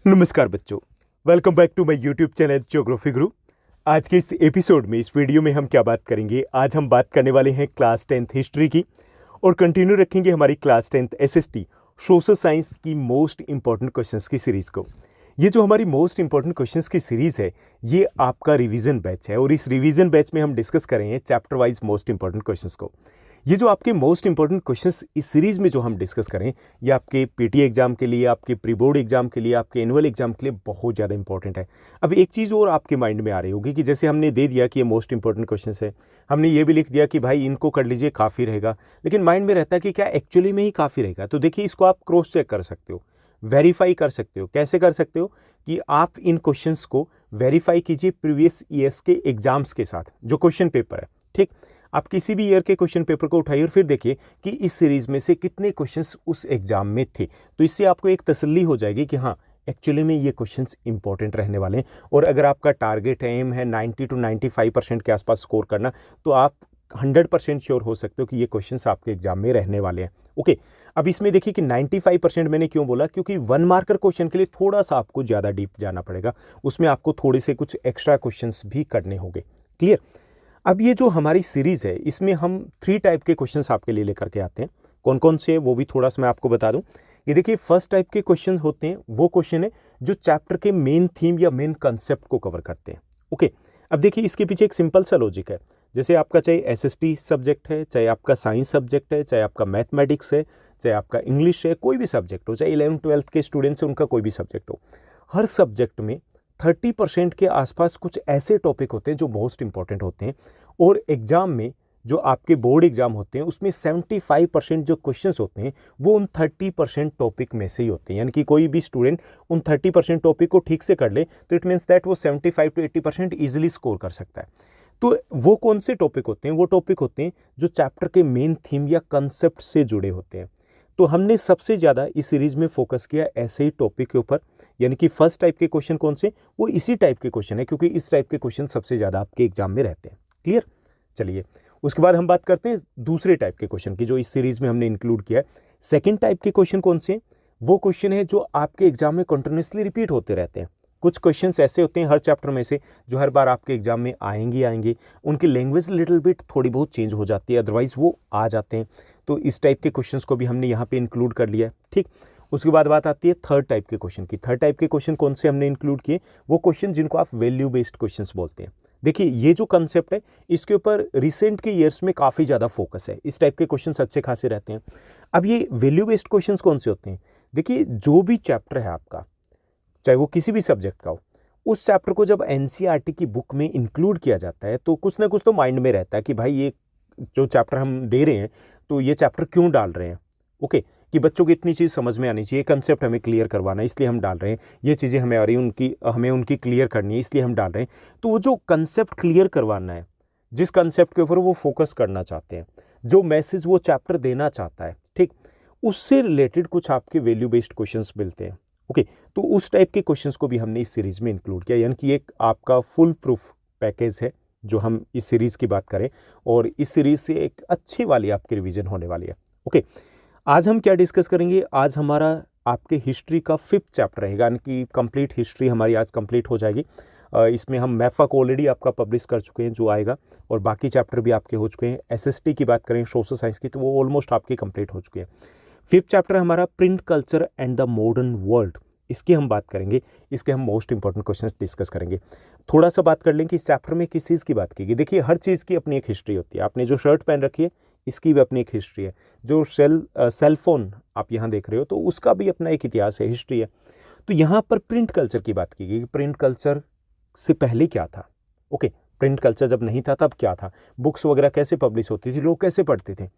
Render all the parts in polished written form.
नमस्कार बच्चों, welcome back to my YouTube channel Geography Guru. आज के इस एपिसोड में, इस वीडियो में हम क्या बात करेंगे? आज हम बात करने वाले हैं क्लास 10th हिस्ट्री की और कंटिन्यू रखेंगे हमारी class 10th SST social science की मोस्ट इंपॉर्टेंट क्वेश्चंस की सीरीज़ को। ये जो हमारी मोस्ट इंपॉर्टेंट क्वेश्चंस की सीरीज़ है, ये आपका रिवीजन बैच है और इस रिवीजन बैच में हम डिस्कस करेंगे chapter wise most important questions को। ये जो आपके मोस्ट इंपॉर्टेंट क्वेश्चंस इस सीरीज़ में जो हम डिस्कस करें, ये आपके पीटी एग्जाम के लिए, आपके प्री बोर्ड एग्जाम के लिए, आपके एनुअल एग्जाम के लिए बहुत ज़्यादा इंपॉर्टेंट है। अब एक चीज़ और आपके माइंड में आ रही होगी कि जैसे हमने दे दिया कि ये मोस्ट इंपॉर्टेंट क्वेश्चंस है, हमने ये भी लिख दिया कि भाई इनको कर लीजिए काफ़ी रहेगा, लेकिन माइंड में रहता है कि क्या एक्चुअली में ही काफ़ी रहेगा? तो देखिए, इसको आप क्रॉस चेक कर सकते हो, वेरीफाई कर सकते हो। कैसे कर सकते हो? कि आप इन क्वेश्चंस को वेरीफाई कीजिए प्रीवियस ईयर्स के एग्जाम्स के साथ, जो क्वेश्चन पेपर है। ठीक, आप किसी भी ईयर के क्वेश्चन पेपर को उठाइए और फिर देखिए कि इस सीरीज में से कितने क्वेश्चंस उस एग्जाम में थे। तो इससे आपको एक तसल्ली हो जाएगी कि हाँ, एक्चुअली में ये क्वेश्चंस इंपॉर्टेंट रहने वाले हैं। और अगर आपका टारगेट एम है 90 to 95% के आसपास स्कोर करना, तो आप 100% श्योर हो सकते हो कि ये क्वेश्चंस आपके एग्जाम में रहने वाले हैं। ओके, अब इसमें देखिए कि 95% मैंने क्यों बोला? क्योंकि 1 मार्कर क्वेश्चन के लिए थोड़ा सा आपको ज़्यादा डीप जाना पड़ेगा, उसमें आपको थोड़े से कुछ एक्स्ट्रा क्वेश्चंस भी करने होंगे। क्लियर? अब ये जो हमारी सीरीज़ है, इसमें हम 3 टाइप के क्वेश्चंस आपके लिए लेकर के आते हैं। कौन कौन से हैं वो भी थोड़ा सा मैं आपको बता दूं। ये देखिए, फर्स्ट टाइप के क्वेश्चन होते हैं, वो क्वेश्चन है जो चैप्टर के मेन थीम या मेन कंसेप्ट को कवर करते हैं। ओके, अब देखिए, इसके पीछे एक सिंपल सा लॉजिक है। जैसे आपका चाहे एसएसटी सब्जेक्ट है, चाहे आपका साइंस सब्जेक्ट है, चाहे आपका मैथमेटिक्स है, चाहे आपका इंग्लिश है, कोई भी सब्जेक्ट हो, चाहे 11th-12th के स्टूडेंट्स हैं, उनका कोई भी सब्जेक्ट हो, हर सब्जेक्ट में 30% के आसपास कुछ ऐसे टॉपिक होते हैं जो मोस्ट इंपॉर्टेंट होते हैं। और एग्जाम में, जो आपके बोर्ड एग्जाम होते हैं, उसमें 75% जो क्वेश्चंस होते हैं वो उन 30% टॉपिक में से ही होते हैं। यानी कि कोई भी स्टूडेंट उन 30% टॉपिक को ठीक से कर ले तो इट मीन्स दैट वो 75 to 80% ईजिली स्कोर कर सकता है। तो वो कौन से टॉपिक होते हैं? वो टॉपिक होते हैं जो चैप्टर के मेन थीम या कंसेप्ट से जुड़े होते हैं। तो हमने सबसे ज़्यादा इस सीरीज़ में फोकस किया ऐसे ही टॉपिक के ऊपर। यानी कि फर्स्ट टाइप के क्वेश्चन कौन से? वो इसी टाइप के क्वेश्चन है, क्योंकि इस टाइप के क्वेश्चन सबसे ज़्यादा आपके एग्जाम में रहते हैं। क्लियर? चलिए, उसके बाद हम बात करते हैं दूसरे टाइप के क्वेश्चन की, जो इस सीरीज़ में हमने इंक्लूड किया है। सेकेंड टाइप के क्वेश्चन कौन से? वो क्वेश्चन है जो आपके एग्जाम में कंटिन्यूसली रिपीट होते रहते हैं। कुछ क्वेश्चंस ऐसे होते हैं हर चैप्टर में से जो हर बार आपके एग्जाम में आएंगे। उनकी लैंग्वेज लिटिल बिट थोड़ी बहुत चेंज हो जाती है, अदरवाइज वो आ जाते हैं। तो इस टाइप के क्वेश्चंस को भी हमने यहाँ पे इंक्लूड कर लिया है। ठीक, उसके बाद बात आती है थर्ड टाइप के क्वेश्चन की। थर्ड टाइप के क्वेश्चन कौन से हमने इंक्लूड किए? वो क्वेश्चन जिनको आप वैल्यू बेस्ड क्वेश्चंस बोलते हैं। देखिए, ये जो कंसेप्ट है, इसके ऊपर रिसेंट के ईयर्स में काफ़ी ज़्यादा फोकस है। इस टाइप के क्वेश्चंस अच्छे खासे रहते हैं। अब ये वैल्यू बेस्ड क्वेश्चंस कौन से होते हैं? देखिए, जो भी चैप्टर है आपका, चाहे वो किसी भी सब्जेक्ट का हो, उस चैप्टर को जब एनसीईआरटी की बुक में इंक्लूड किया जाता है तो कुछ ना कुछ तो माइंड में रहता है कि भाई ये जो चैप्टर हम दे रहे हैं, तो ये चैप्टर क्यों डाल रहे हैं। ओके, कि बच्चों को इतनी चीज़ समझ में आनी चाहिए, कंसेप्ट हमें क्लियर करवाना है, इसलिए हम डाल रहे हैं। ये चीज़ें हमें आ रही हैं, हमें उनकी क्लियर करनी है, इसलिए हम डाल रहे हैं। तो वो जो कंसेप्ट क्लियर करवाना है, जिस कंसेप्ट के ऊपर वो फोकस करना चाहते हैं, जो मैसेज वो चैप्टर देना चाहता है, ठीक, उससे रिलेटेड कुछ आपके वैल्यू बेस्ड क्वेश्चंस मिलते हैं। ओके, तो उस टाइप के क्वेश्चंस को भी हमने इस सीरीज़ में इंक्लूड किया। यानी कि एक आपका फुल प्रूफ पैकेज है जो हम इस सीरीज़ की बात करें, और इस सीरीज़ से एक अच्छी वाली आपकी रिवीजन होने वाली है। ओके, आज हम क्या डिस्कस करेंगे? आज हमारा आपके हिस्ट्री का 5th चैप्टर रहेगा, यानी कि कंप्लीट हिस्ट्री हमारी आज कंप्लीट हो जाएगी। इसमें हम मैफक ऑलरेडी आपका पब्लिश कर चुके हैं जो आएगा, और बाकी चैप्टर भी आपके हो चुके हैं। एसएसटी की बात करें, सोशल साइंस की, तो वो ऑलमोस्ट आपके कंप्लीट हो चुके हैं। 5th चैप्टर हमारा print culture and the modern world, इसकी हम बात करेंगे। इसके हम मोस्ट इंपॉर्टेंट क्वेश्चन डिस्कस करेंगे। थोड़ा सा बात कर लें कि इस चैप्टर में किस चीज़ की बात की गई। देखिए, हर चीज़ की अपनी एक हिस्ट्री होती है। आपने जो शर्ट पहन रखी है, इसकी भी अपनी एक हिस्ट्री है। जो सेल फोन आप यहाँ देख रहे हो, तो उसका भी अपना एक इतिहास है, हिस्ट्री है। तो यहाँ पर प्रिंट कल्चर की बात की गई। प्रिंट कल्चर से पहले क्या था? ओके, प्रिंट कल्चर जब नहीं था तब क्या था? बुक्स वगैरह कैसे पब्लिश होती थी, लोग कैसे पढ़ते थे,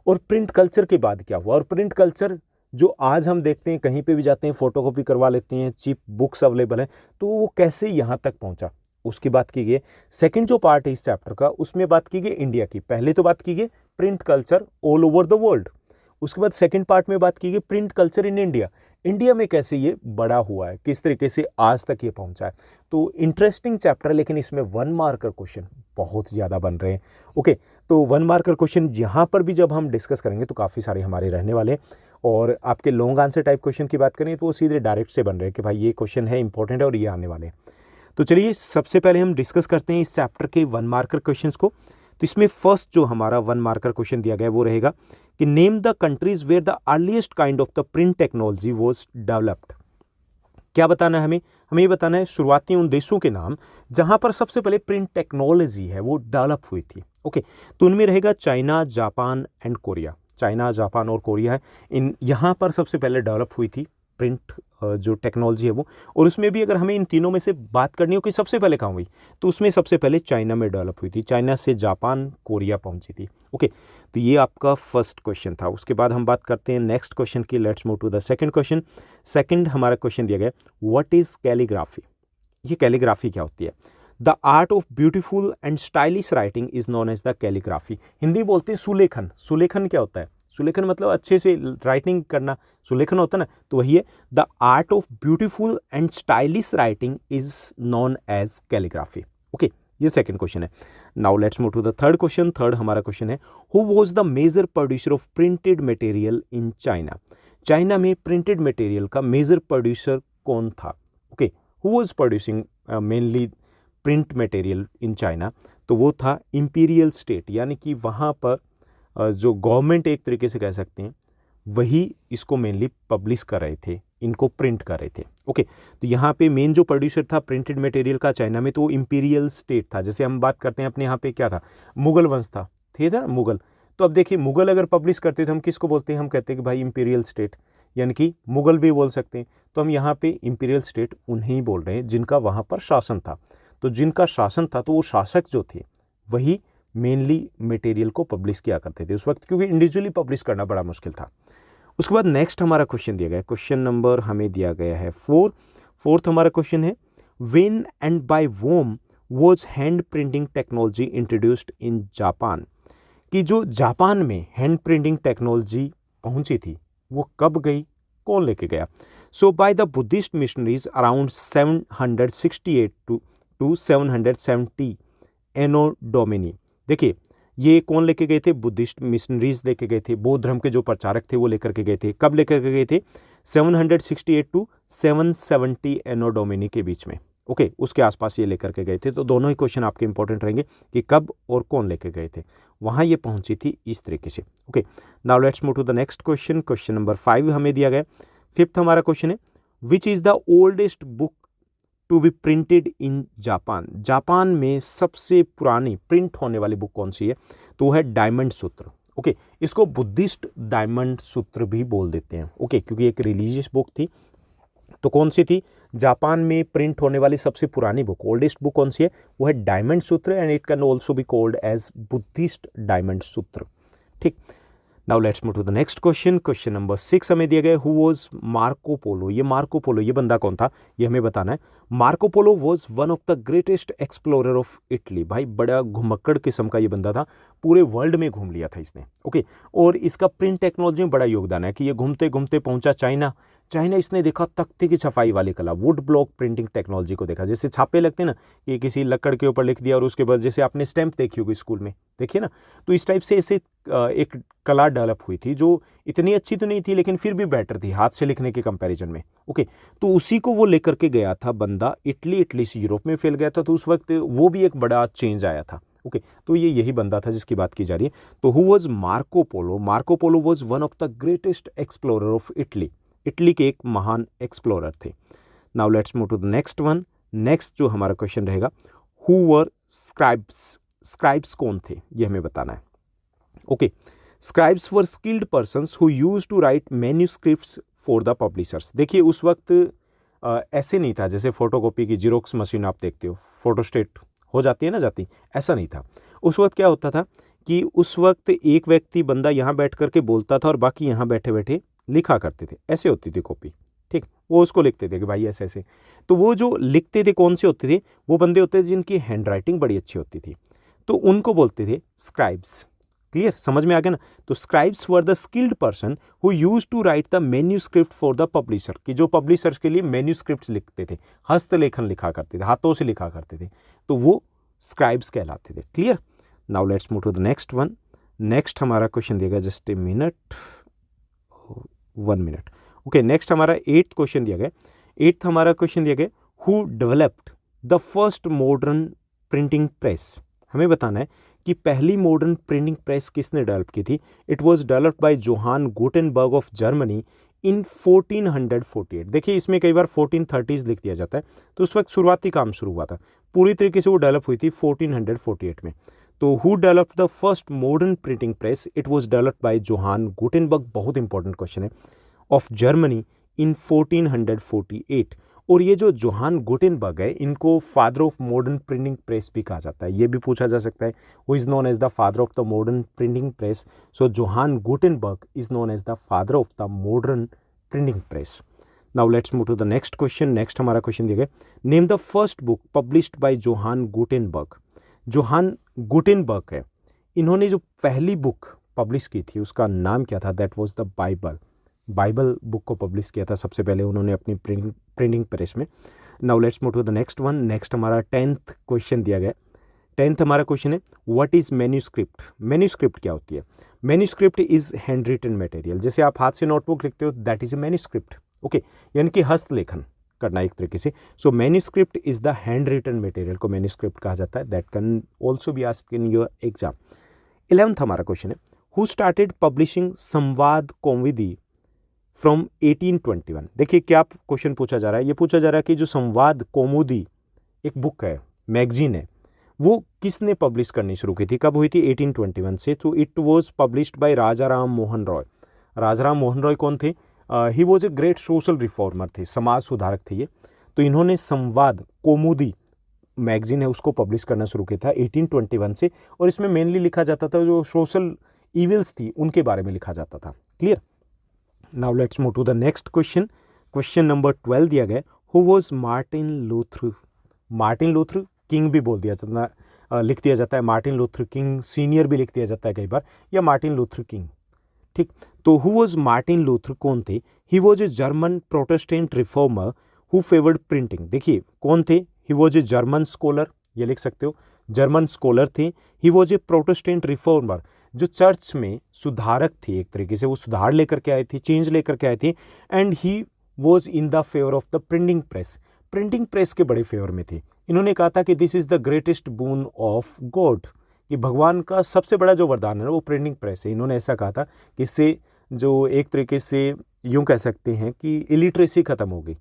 और प्रिंट कल्चर के बाद क्या हुआ? और प्रिंट कल्चर जो आज हम देखते हैं, कहीं पे भी जाते हैं फोटोकॉपी करवा लेते हैं, चीप बुक्स अवेलेबल हैं, तो वो कैसे यहाँ तक पहुँचा, उसकी बात की गई। सेकंड जो पार्ट है इस चैप्टर का, उसमें बात की गई इंडिया की। पहले तो बात की गई print culture all over the world. उसके बाद सेकंड पार्ट में बात की गई print culture in India. India में कैसे ये बड़ा हुआ है, किस तरीके से आज तक ये पहुंचा है। तो इंटरेस्टिंग चैप्टर है, लेकिन इसमें 1 मार्कर क्वेश्चन बहुत ज़्यादा बन रहे हैं। ओके, तो 1 मार्कर क्वेश्चन यहाँ पर भी जब हम डिस्कस करेंगे तो काफ़ी सारे हमारे रहने वाले हैं। और आपके लॉन्ग आंसर टाइप क्वेश्चन की बात करें तो वो सीधे डायरेक्ट से बन रहे हैं कि भाई ये क्वेश्चन है, इंपॉर्टेंट है और ये आने वाले हैं। तो चलिए सबसे पहले हम डिस्कस करते हैं इस चैप्टर के 1 मार्कर क्वेश्चंस को। तो इसमें फर्स्ट जो हमारा 1 मार्कर क्वेश्चन दिया गया है वो रहेगा कि name the countries where the earliest kind of the print technology was developed. क्या बताना है हमें ये बताना है शुरुआती उन देशों के नाम जहां पर सबसे पहले प्रिंट टेक्नोलॉजी है वो डेवलप हुई थी। ओके, तो उनमें रहेगा China, Japan and Korea. China, Japan और कोरिया है, इन यहाँ पर सबसे पहले डेवलप हुई थी प्रिंट जो टेक्नोलॉजी है वो। और उसमें भी अगर हमें इन तीनों में से बात करनी हो कि सबसे पहले कहाँ हुई, तो उसमें सबसे पहले चाइना में डेवलप हुई थी। चाइना से जापान, कोरिया पहुंची थी। ओके, तो ये आपका फर्स्ट क्वेश्चन था। उसके बाद हम बात करते हैं नेक्स्ट क्वेश्चन की। Let's move to the second question. Second हमारा क्वेश्चन दिया गया, व्हाट इज कैलीग्राफी। ये कैलीग्राफी क्या होती है? The art of beautiful and stylish writing is known as the calligraphy. Hindi बोलते हैं सुलेखन। सुलेखन क्या होता है? सुलेखन मतलब अच्छे से राइटिंग करना, सुलेखन होता है ना, तो वही है। The art of beautiful and stylish writing is known as calligraphy. Okay, ये सेकंड क्वेश्चन है। Now let's move to the third question. Third हमारा क्वेश्चन है, who was the major producer of printed material in China. China में printed material का major producer कौन था? Okay, who was producing mainly print material in China, तो वो था imperial state, यानी कि वहाँ पर जो गवर्नमेंट एक तरीके से कह सकते हैं वही इसको मेनली पब्लिश कर रहे थे, इनको प्रिंट कर रहे थे। ओके, तो यहाँ पे मेन जो प्रोड्यूसर था प्रिंटेड मटेरियल का चाइना में, तो वो इंपीरियल स्टेट था। जैसे हम बात करते हैं अपने यहाँ पे क्या था, मुगल वंश था, थे ना मुगल। तो अब देखिए मुगल अगर पब्लिश करते तो हम किसको बोलते हैं? हम कहते हैं कि भाई इंपीरियल स्टेट, यानी कि मुगल भी बोल सकते हैं। तो हम यहाँ पे इंपीरियल स्टेट उन्हें ही बोल रहे हैं जिनका वहाँ पर शासन था। तो जिनका शासन था तो वो शासक जो थे वही मेनली मटेरियल को पब्लिश किया करते थे उस वक्त, क्योंकि इंडिविजुअली पब्लिश करना बड़ा मुश्किल था। उसके बाद नेक्स्ट हमारा क्वेश्चन दिया गया है, क्वेश्चन नंबर हमें दिया गया है 4। फोर्थ हमारा क्वेश्चन है, when and by whom was hand printing technology introduced in Japan. कि जो जापान में हैंड प्रिंटिंग टेक्नोलॉजी पहुंची थी वो कब गई, कौन लेके गया? So by the Buddhist missionaries around 768 to 770 anno domini. देखिए ये कौन लेके गए थे? बुद्धिस्ट मिशनरीज लेके गए थे, बौद्ध धर्म के जो प्रचारक थे वो लेकर के गए थे। कब लेकर के गए थे? 768 टू 770 एनो डोमिनी के बीच में। ओके, उसके आसपास ये लेकर के गए थे। तो दोनों ही क्वेश्चन आपके इंपॉर्टेंट रहेंगे कि कब और कौन लेके गए थे। वहाँ ये पहुंची थी इस तरीके से। Okay, now let's move to the next question. Question number 5 हमें दिया गया। फिफ्थ हमारा क्वेश्चन है, which is the oldest book to be printed in Japan. Japan में सबसे पुरानी प्रिंट होने वाली बुक कौन सी है? तो है डायमंड सूत्र। ओके, इसको बुद्धिस्ट डायमंड सूत्र भी बोल देते हैं। ओके, क्योंकि एक रिलीजियस बुक थी। तो कौन सी थी? जापान में प्रिंट होने वाली सबसे पुरानी बुक, ओल्डेस्ट बुक कौन सी है? वो है Diamond Sutra, and it can also be called as Buddhist Diamond Sutra. ठीक, now let's move to the next question. Question number 6 हमें दिया गया, हु वाज मार्को पोलो। ये मार्को पोलो, ये बंदा कौन था ये हमें बताना है। Marco Polo was one of the greatest explorer of Italy. भाई बड़ा घुमक्कड़ किस्म का ये बंदा था, पूरे वर्ल्ड में घूम लिया था इसने। ओके, और इसका प्रिंट टेक्नोलॉजी में बड़ा योगदान है कि ये घूमते घूमते पहुंचा चाइना। चाइना इसने देखा तख्ते की छपाई वाली कला, वुड ब्लॉक प्रिंटिंग टेक्नोलॉजी को देखा। जैसे छापे लगते हैं ना कि किसी लकड़ के ऊपर लिख दिया और उसके बाद जैसे आपने स्टैंप देखी होगी स्कूल में, देखिए ना, तो इस टाइप से ऐसे एक कला डेवलप हुई थी जो इतनी अच्छी तो नहीं थी लेकिन फिर भी बेटर थी हाथ से लिखने के कंपैरिजन में। ओके, तो उसी को वो लेकर के गया था बंदा इटली। इटली से यूरोप में फैल गया था, तो उस वक्त वो भी एक बड़ा चेंज आया था। ओके, तो ये यही बंदा था जिसकी बात की जा रही है। तो who was Marco Polo? Marco Polo was one of the greatest explorer of Italy. Italy के एक महान एक्सप्लोरर थे। Now let's move to the next one. Next जो हमारा क्वेश्चन रहेगा, हु वर स्क्राइब्स। स्क्राइब्स कौन थे ये हमें बताना है। Okay, scribes were skilled persons who used to write manuscripts for the publishers. देखिए उस वक्त ऐसे नहीं था जैसे फोटोकॉपी की जीरोक्स मशीन आप देखते हो, फोटोस्टेट हो जाती है ना जाती, ऐसा नहीं था। उस वक्त क्या होता था कि उस वक्त एक व्यक्ति बंदा यहाँ बैठ करके बोलता था और बाकी यहाँ बैठे बैठे लिखा करते थे। ऐसे होती थी कॉपी। ठीक, वो उसको लिखते थे कि भाई ऐसे ऐसे। तो वो जो लिखते थे कौन से होते थे? वो बंदे होते थे जिनकी हैंड राइटिंग बड़ी अच्छी होती थी, तो उनको बोलते थे स्क्राइब्स। क्लियर, समझ में आ गया ना? तो scribes were the skilled person who used to write the manuscript for the publisher. कि जो पब्लिशर्स के लिए मैन्यूस्क्रिप्ट लिखते थे, हस्तलेखन लिखा करते थे, हाथों से लिखा करते थे, तो वो स्क्राइब्स कहलाते थे। Clear, now let's move to the next one. Next हमारा क्वेश्चन देगा, just a minute. 1 minute. Okay, next हमारा 8th क्वेश्चन दिया गया। 8th हमारा क्वेश्चन दिया गया, who developed the first modern printing press. हमें बताना है कि पहली मॉडर्न प्रिंटिंग प्रेस किसने डेवलप की थी। It was developed by Johann Gutenberg of Germany in 1448। देखिए इसमें कई बार 1430s लिख दिया जाता है, तो उस वक्त शुरुआती काम शुरू हुआ था, पूरी तरीके से वो डेवलप हुई थी 1448 में। तो who developed the first modern printing press, it was developed by Johann Gutenberg, बहुत इंपॉर्टेंट क्वेश्चन है, ऑफ जर्मनी इन 1448। और ये जो जोहान गुटेनबर्ग है, इनको father of modern printing press भी कहा जाता है, ये भी पूछा जा सकता है, who is known as the father of the modern printing press. So Johann Gutenberg is known as the father of the modern printing press. Now let's move to the next question. Next हमारा question दिया गया, name the first book published by Johann Gutenberg. Johann Gutenberg है, इन्होंने जो पहली book publish की थी उसका नाम क्या था, that was the Bible. Bible book को पब्लिश किया था सबसे पहले उन्होंने अपनी प्रिंटिंग प्रेस में। Now let's move to the next one. Next हमारा 10th क्वेश्चन दिया गया। 10th हमारा क्वेश्चन है, व्हाट इज मैन्यूस्क्रिप्ट। मैन्यूस्क्रिप्ट क्या होती है। Manuscript is hand written material, जैसे आप हाथ से नोटबुक लिखते हो, that is a manuscript. Okay, यानी कि हस्तलेखन करना एक तरीके से। So manuscript is the hand written material को मैन्यूस्क्रिप्ट कहा जाता है। That can also be asked in your exam. 11th हमारा क्वेश्चन है, हु स्टार्टेड पब्लिशिंग संवाद कौमुदी फ्रॉम 1821। देखिए क्या क्वेश्चन पूछा जा रहा है, ये पूछा जा रहा है कि जो संवाद कौमुदी एक बुक है, मैगजीन है, वो किसने पब्लिश करनी शुरू की थी, कब हुई थी, 1821 से। तो इट वाज पब्लिश्ड बाय राजा राम मोहन रॉय। राजा राम मोहन रॉय कौन थे, he was a great social reformer थे, समाज सुधारक थे ये। तो इन्होंने संवाद कौमुदी मैगजीन है उसको पब्लिश करना शुरू किया था 1821 से, और इसमें मेनली लिखा जाता था जो सोशल इविल्स थी उनके बारे में लिखा जाता था। Clear. Now let's move to the next question. Question number 12 दिया गया, who was Martin Luther. Martin Luther King भी बोल दिया जाता, लिख दिया जाता है, मार्टिन लूथर किंग सीनियर भी लिख दिया जाता है कई बार, या मार्टिन लूथर किंग। ठीक, तो हु वॉज मार्टिन लूथर कौन थे। He was a German Protestant reformer who favoured printing. देखिए कौन थे, he was a German scholar, ये लिख सकते हो, जर्मन स्कॉलर थे। He was A Protestant reformer, जो चर्च में सुधारक थे, एक तरीके से वो सुधार लेकर के आए थे, चेंज लेकर के आए थे। And he was in the favour of the printing press, printing press के बड़े फेवर में थे। इन्होंने कहा था कि this is the greatest boon of God, कि भगवान का सबसे बड़ा जो वरदान है वो प्रिंटिंग प्रेस है। इन्होंने ऐसा कहा था कि इससे जो एक तरीके से यूँ कह सकते हैं कि इलिटरेसी ख़त्म हो गई,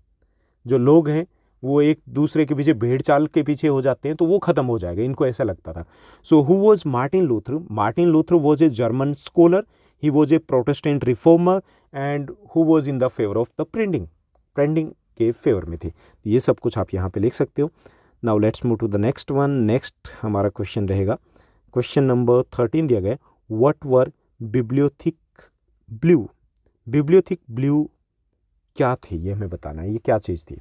जो लोग हैं वो एक दूसरे के पीछे भेड़ चाल के पीछे हो जाते हैं, तो वो ख़त्म हो जाएगा, इनको ऐसा लगता था। So who was Martin Luther. Martin Luther was a German scholar, he was A Protestant reformer and who was in the favour of the printing के फेवर में थे। ये सब कुछ आप यहाँ पे लिख सकते हो। Now let's move to the next one. Next हमारा क्वेश्चन रहेगा, क्वेश्चन नंबर 13 दिया गया, what were Bibliotheque Bleue. Bibliotheque Bleue क्या थे, ये हमें बताना है, ये क्या चीज़ थी।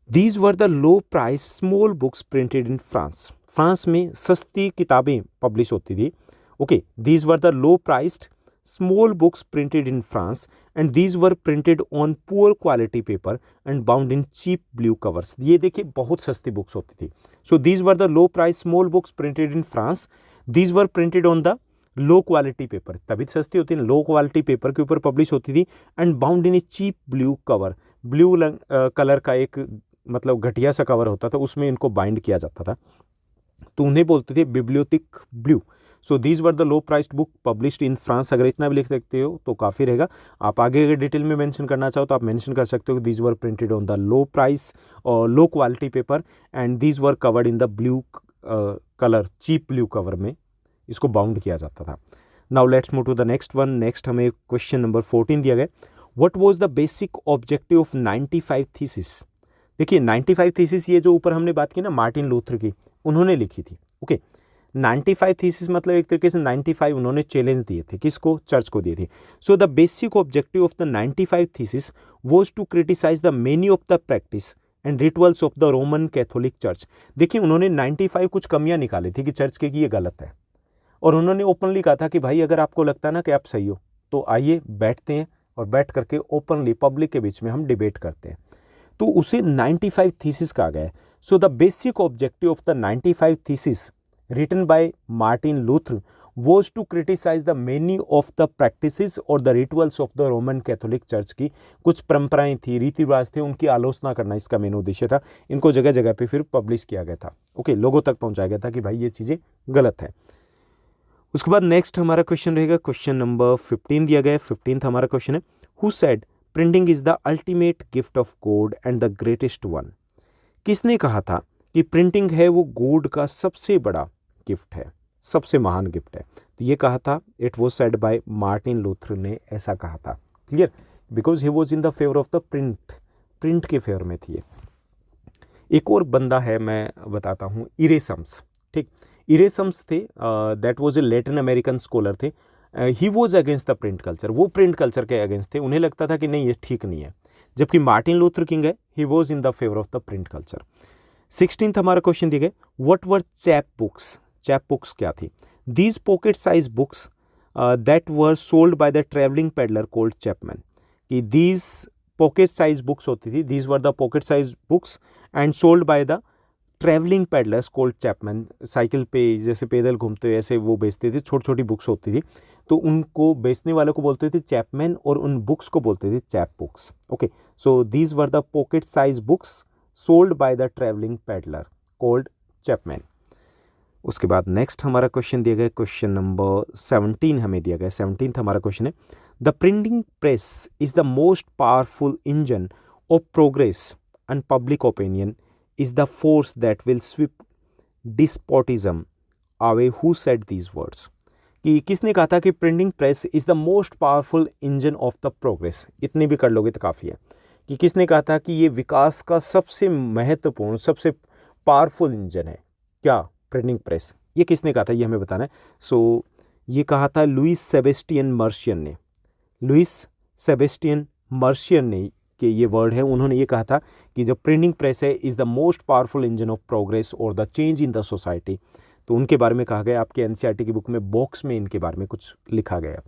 These were the low price small books printed in France. France में सस्ती किताबें पब्लिश होती थी। Okay, these were the low priced small books printed in France and these were printed on poor quality paper and bound in cheap blue covers. ये देखिए बहुत सस्ती books होती थी। So these were the low price small books printed in France, these were printed on the low quality paper, तभी सस्ती होती है, लो क्वालिटी पेपर के ऊपर पब्लिश होती थी। And bound in a cheap blue cover, blue colour का एक मतलब घटिया सा कवर होता था, उसमें इनको बाइंड किया जाता था, तो उन्हें बोलते थे Bibliotheque Bleue. So these were the low priced book published in France. अगर इतना भी लिख सकते हो तो काफ़ी रहेगा। आप आगे अगर डिटेल में मेंशन करना चाहो तो आप मेंशन कर सकते हो कि these were printed on the low price और low quality paper and these were covered in the blue colour, cheap blue cover में इसको बाउंड किया जाता था। Now let's move to the next one. Next हमें क्वेश्चन नंबर 14 दिया गया, what was the basic objective of 95 thesis. देखिए 95 thesis, ये जो ऊपर हमने बात की ना मार्टिन लूथर की, उन्होंने लिखी थी। ओके, 95 थीसिस मतलब एक तरीके से 95 उन्होंने चैलेंज दिए थे, किसको, चर्च को दिए थे। So the basic objective of the 95 thesis was to criticise the many of the practice and rituals of the Roman Catholic Church. देखिए उन्होंने 95 कुछ कमियां निकाली थी कि चर्च के कि ये गलत है, और उन्होंने ओपनली कहा था कि भाई अगर आपको लगता है ना कि आप सही हो तो आइए बैठते हैं और बैठ करके ओपनली पब्लिक के बीच में हम डिबेट करते हैं। तो उसे 95 थीसिस कहा गया है। So the basic objective of the 95 thesis written by Martin Luther was to criticise the many of the practices और the rituals of the Roman Catholic church की कुछ परंपराएं थी, रीति रिवाज थे, उनकी आलोचना करना इसका मेन उद्देश्य था। इनको जगह जगह पे फिर पब्लिश किया गया था, ओके, लोगों तक पहुंचाया गया था कि भाई ये चीज़ें गलत है। उसके बाद नेक्स्ट हमारा क्वेश्चन रहेगा, क्वेश्चन नंबर 15 दिया गया है। 15th हमारा क्वेश्चन है, who said printing is the ultimate gift of God and the greatest one. किसने कहा था कि प्रिंटिंग है वो गॉड का सबसे बड़ा गिफ्ट है, सबसे महान गिफ्ट है? तो ये कहा था, it was said bye Martin Luther ने ऐसा कहा था। Clear, because he was in the favour of the print के फेवर में थी ये। एक और बंदा है, मैं बताता हूँ, इरेसम्स। ठीक, इरेसम्स थे, that was a Latin American scholar थे। He was against the print culture, वो प्रिंट कल्चर के अगेंस्ट थे, उन्हें लगता था कि नहीं ये ठीक नहीं है। जबकि मार्टिन लूथर किंग है, he was in the favour of the print culture. 16th हमारा क्वेश्चन दिया गया, what were chap books. Chap books क्या थी? These pocket size books that were sold by the travelling peddler cold Chapman. कि these pocket size books होती थी, these were the pocket size books and sold by the travelling peddlers cold Chapman. Cycle पे जैसे पैदल घूमते ऐसे वो बेचते थे, छोटी छोटी बुक्स होती थी, तो उनको बेचने वालों को बोलते थे चैपमैन और उन बुक्स को बोलते थे chap books. Okay, so these were the pocket size books sold by the travelling peddler cold Chapman. उसके बाद नेक्स्ट हमारा क्वेश्चन दिया गया, क्वेश्चन नंबर 17 हमें दिया गया। 17th हमारा क्वेश्चन है, the printing press is the most powerful engine of progress and public opinion is the force that will sweep despotism away. Who said these words? कि किसने कहा था कि printing press is the most powerful engine of the progress. इतने भी कर लोगे तो काफ़ी है कि किसने कहा था कि ये विकास का सबसे महत्वपूर्ण, सबसे पावरफुल इंजन है। क्या? Printing press. ये किसने कहा था, ये हमें बताना है। सो ये कहा था लुइस सेबेस्टियन मर्शियन ने। लुइस सेबेस्टियन मर्शियन ने कि ये वर्ड है, उन्होंने ये कहा था कि जो प्रिंटिंग प्रेस है is the most powerful engine of progress और the change in the society. तो उनके बारे में कहा गया, आपके एनसीईआरटी की बुक में बॉक्स में इनके बारे में कुछ लिखा गया।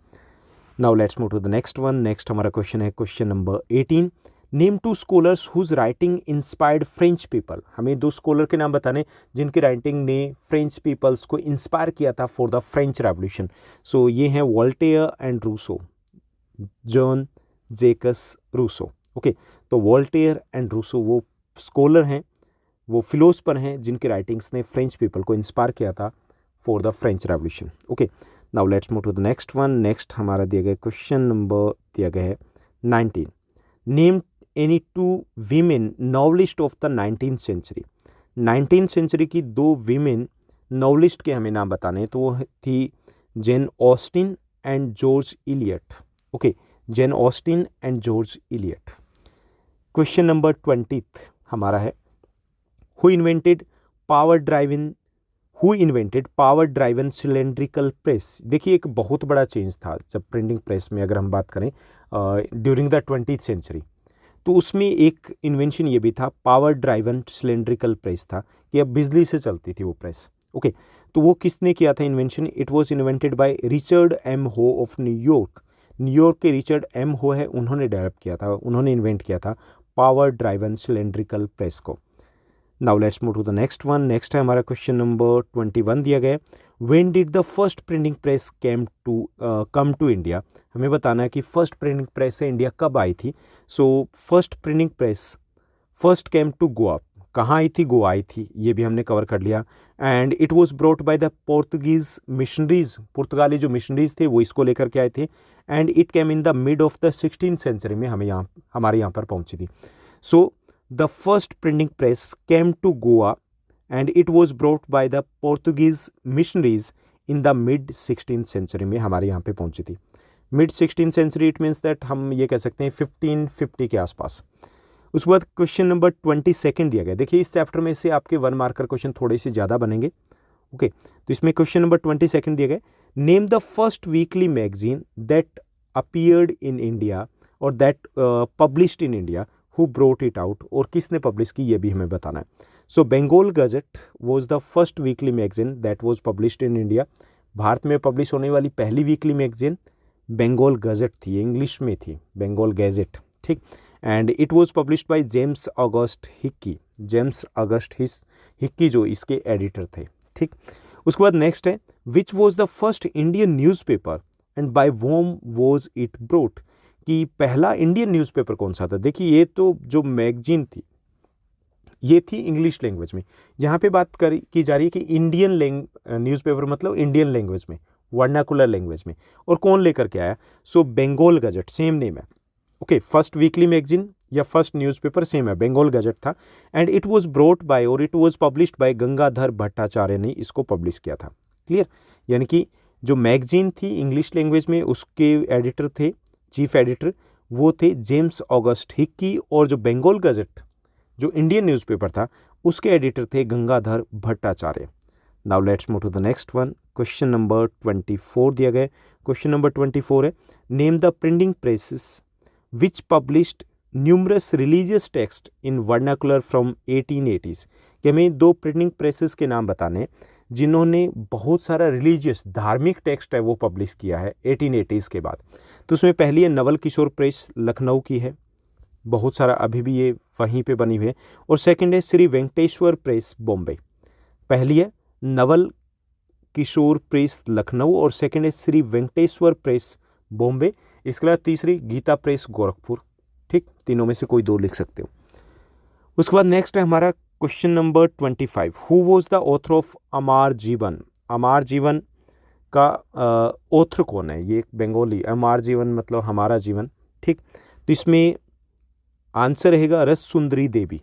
Now let's move to the next one. Next हमारा क्वेश्चन है, question number 18, name 2 scholars whose writing inspired French people. हमें 2 स्कॉलर के नाम बताने जिनकी राइटिंग ने फ्रेंच पीपल्स को इंस्पायर किया था for the French revolution. So ये हैं Voltaire and Rousseau, Jean Jacques Rousseau. Okay, तो वोल्टेयर एंड रूसो वो स्कॉलर हैं, वो फिलोसफर हैं जिनकी राइटिंग्स ने फ्रेंच पीपल को इंस्पायर किया था for the French revolution. Okay, now let's move to the next one. Next हमारा दिया गया क्वेश्चन नंबर दिया गया है 19, name any 2 women novelist of the 19th century. 19th century की 2 वीमेन नॉवलिस्ट के हमें नाम बताने हैं, तो वो थी Jane Austen and George Eliot. Okay, Jane Austen and George Eliot. Question number 20 हमारा है, who invented power driven cylindrical press. देखिए एक बहुत बड़ा चेंज था जब प्रिंटिंग प्रेस में, अगर हम बात करें ड्यूरिंग द 20th सेंचुरी, तो उसमें एक इन्वेंशन ये भी था, पावर ड्राइवन सिलेंड्रिकल प्रेस था, कि अब बिजली से चलती थी वो प्रेस। ओके, तो वो किसने किया था invention? It was invented by Richard M Hoe of New York. New York के रिचर्ड एम हो है, उन्होंने डेवलप किया था, उन्होंने इन्वेंट किया था पावर ड्राइवन सिलेंड्रिकल प्रेस को। Now let's move to the next one. Next है हमारा क्वेश्चन नंबर 21 दिया गया है, when did the first printing press come to India. हमें बताना है कि फर्स्ट प्रिंटिंग प्रेस से इंडिया कब आई थी। So first printing press first came to Goa. कहाँ आई थी? गोवा आई थी, ये भी हमने कवर कर लिया। And it was brought by the Portuguese missionaries, पुर्तगाली जो मिशनरीज थे वो इसको लेकर के आए थे। And it came in the mid of the 16th century में हमारे यहाँ पर पहुँची थी। So the first printing press came to Goa and it was brought by the Portuguese missionaries in the mid 16th century में हमारे यहाँ पे पहुँची थी। Mid 16th century it means that हम ये कह सकते हैं 1550 के आसपास। उसके बाद क्वेश्चन नंबर 22 दिया गया। देखिए इस चैप्टर में से आपके 1 मार्कर क्वेश्चन थोड़े से ज़्यादा बनेंगे। ओके, तो इसमें क्वेश्चन नंबर 22 दिया गया, name the first weekly magazine that appeared in India और that published in India, who brought it out, और किसने पब्लिश की ये भी हमें बताना है। So Bengal Gazette was the first weekly magazine that was published in India. भारत में पब्लिश होने वाली पहली वीकली मैगजीन बंगाल गजट थी, इंग्लिश में थी, बंगाल गैजेट। ठीक, and it was published by James August Hickey. James August Hickey जो इसके एडिटर थे। ठीक, उसके बाद नेक्स्ट है which was the first Indian newspaper and by whom was it brought, कि पहला इंडियन न्यूज़पेपर कौन सा था। देखिए ये तो जो मैगजीन थी ये थी इंग्लिश लैंग्वेज में, यहाँ पे बात की जा रही है कि इंडियन न्यूज़पेपर मतलब इंडियन लैंग्वेज में, वर्नाकुलर लैंग्वेज में, और कौन लेकर के आया। So Bengal Gazette, same name है। ओके, फर्स्ट वीकली मैगजीन या फर्स्ट न्यूज़पेपर सेम है, बंगाल गजट था। And it was brought by और it was published by Gangadhar Bhattacharya ने इसको पब्लिश किया था। क्लियर, यानी कि जो मैगजीन थी इंग्लिश लैंग्वेज में उसके एडिटर थे, चीफ एडिटर वो थे जेम्स ऑगस्ट हिक्की, और जो बंगाल गजट जो इंडियन न्यूज़पेपर था उसके एडिटर थे Gangadhar Bhattacharya. Now let's move to the next one. Question number 24 दिया गया। क्वेश्चन नंबर 24 है name the printing presses which published numerous religious text in vernacular from 1880s, कि हमें दो प्रिंटिंग प्रेसेस के नाम बताने जिन्होंने बहुत सारा रिलीजियस धार्मिक टेक्स्ट है वो पब्लिश किया है 1880s के बाद। तो उसमें पहली है नवल किशोर प्रेस लखनऊ की है, बहुत सारा अभी भी ये वहीं पे बनी हुई है। और सेकंड है श्री वेंकटेश्वर प्रेस बॉम्बे। पहली है नवल किशोर प्रेस लखनऊ और सेकंड है श्री वेंकटेश्वर प्रेस बॉम्बे। इसके अलावा तीसरी गीता प्रेस गोरखपुर। ठीक, तीनों में से कोई दो लिख सकते हो। उसके बाद नेक्स्ट है हमारा question number 25। Who was the author of Amar Jiban. Amar जीवन का ऑथर कौन है, ये एक बंगाली, अमर जीवन मतलब हमारा जीवन। ठीक, तो इसमें आंसर रहेगा Rash Sundari Devi.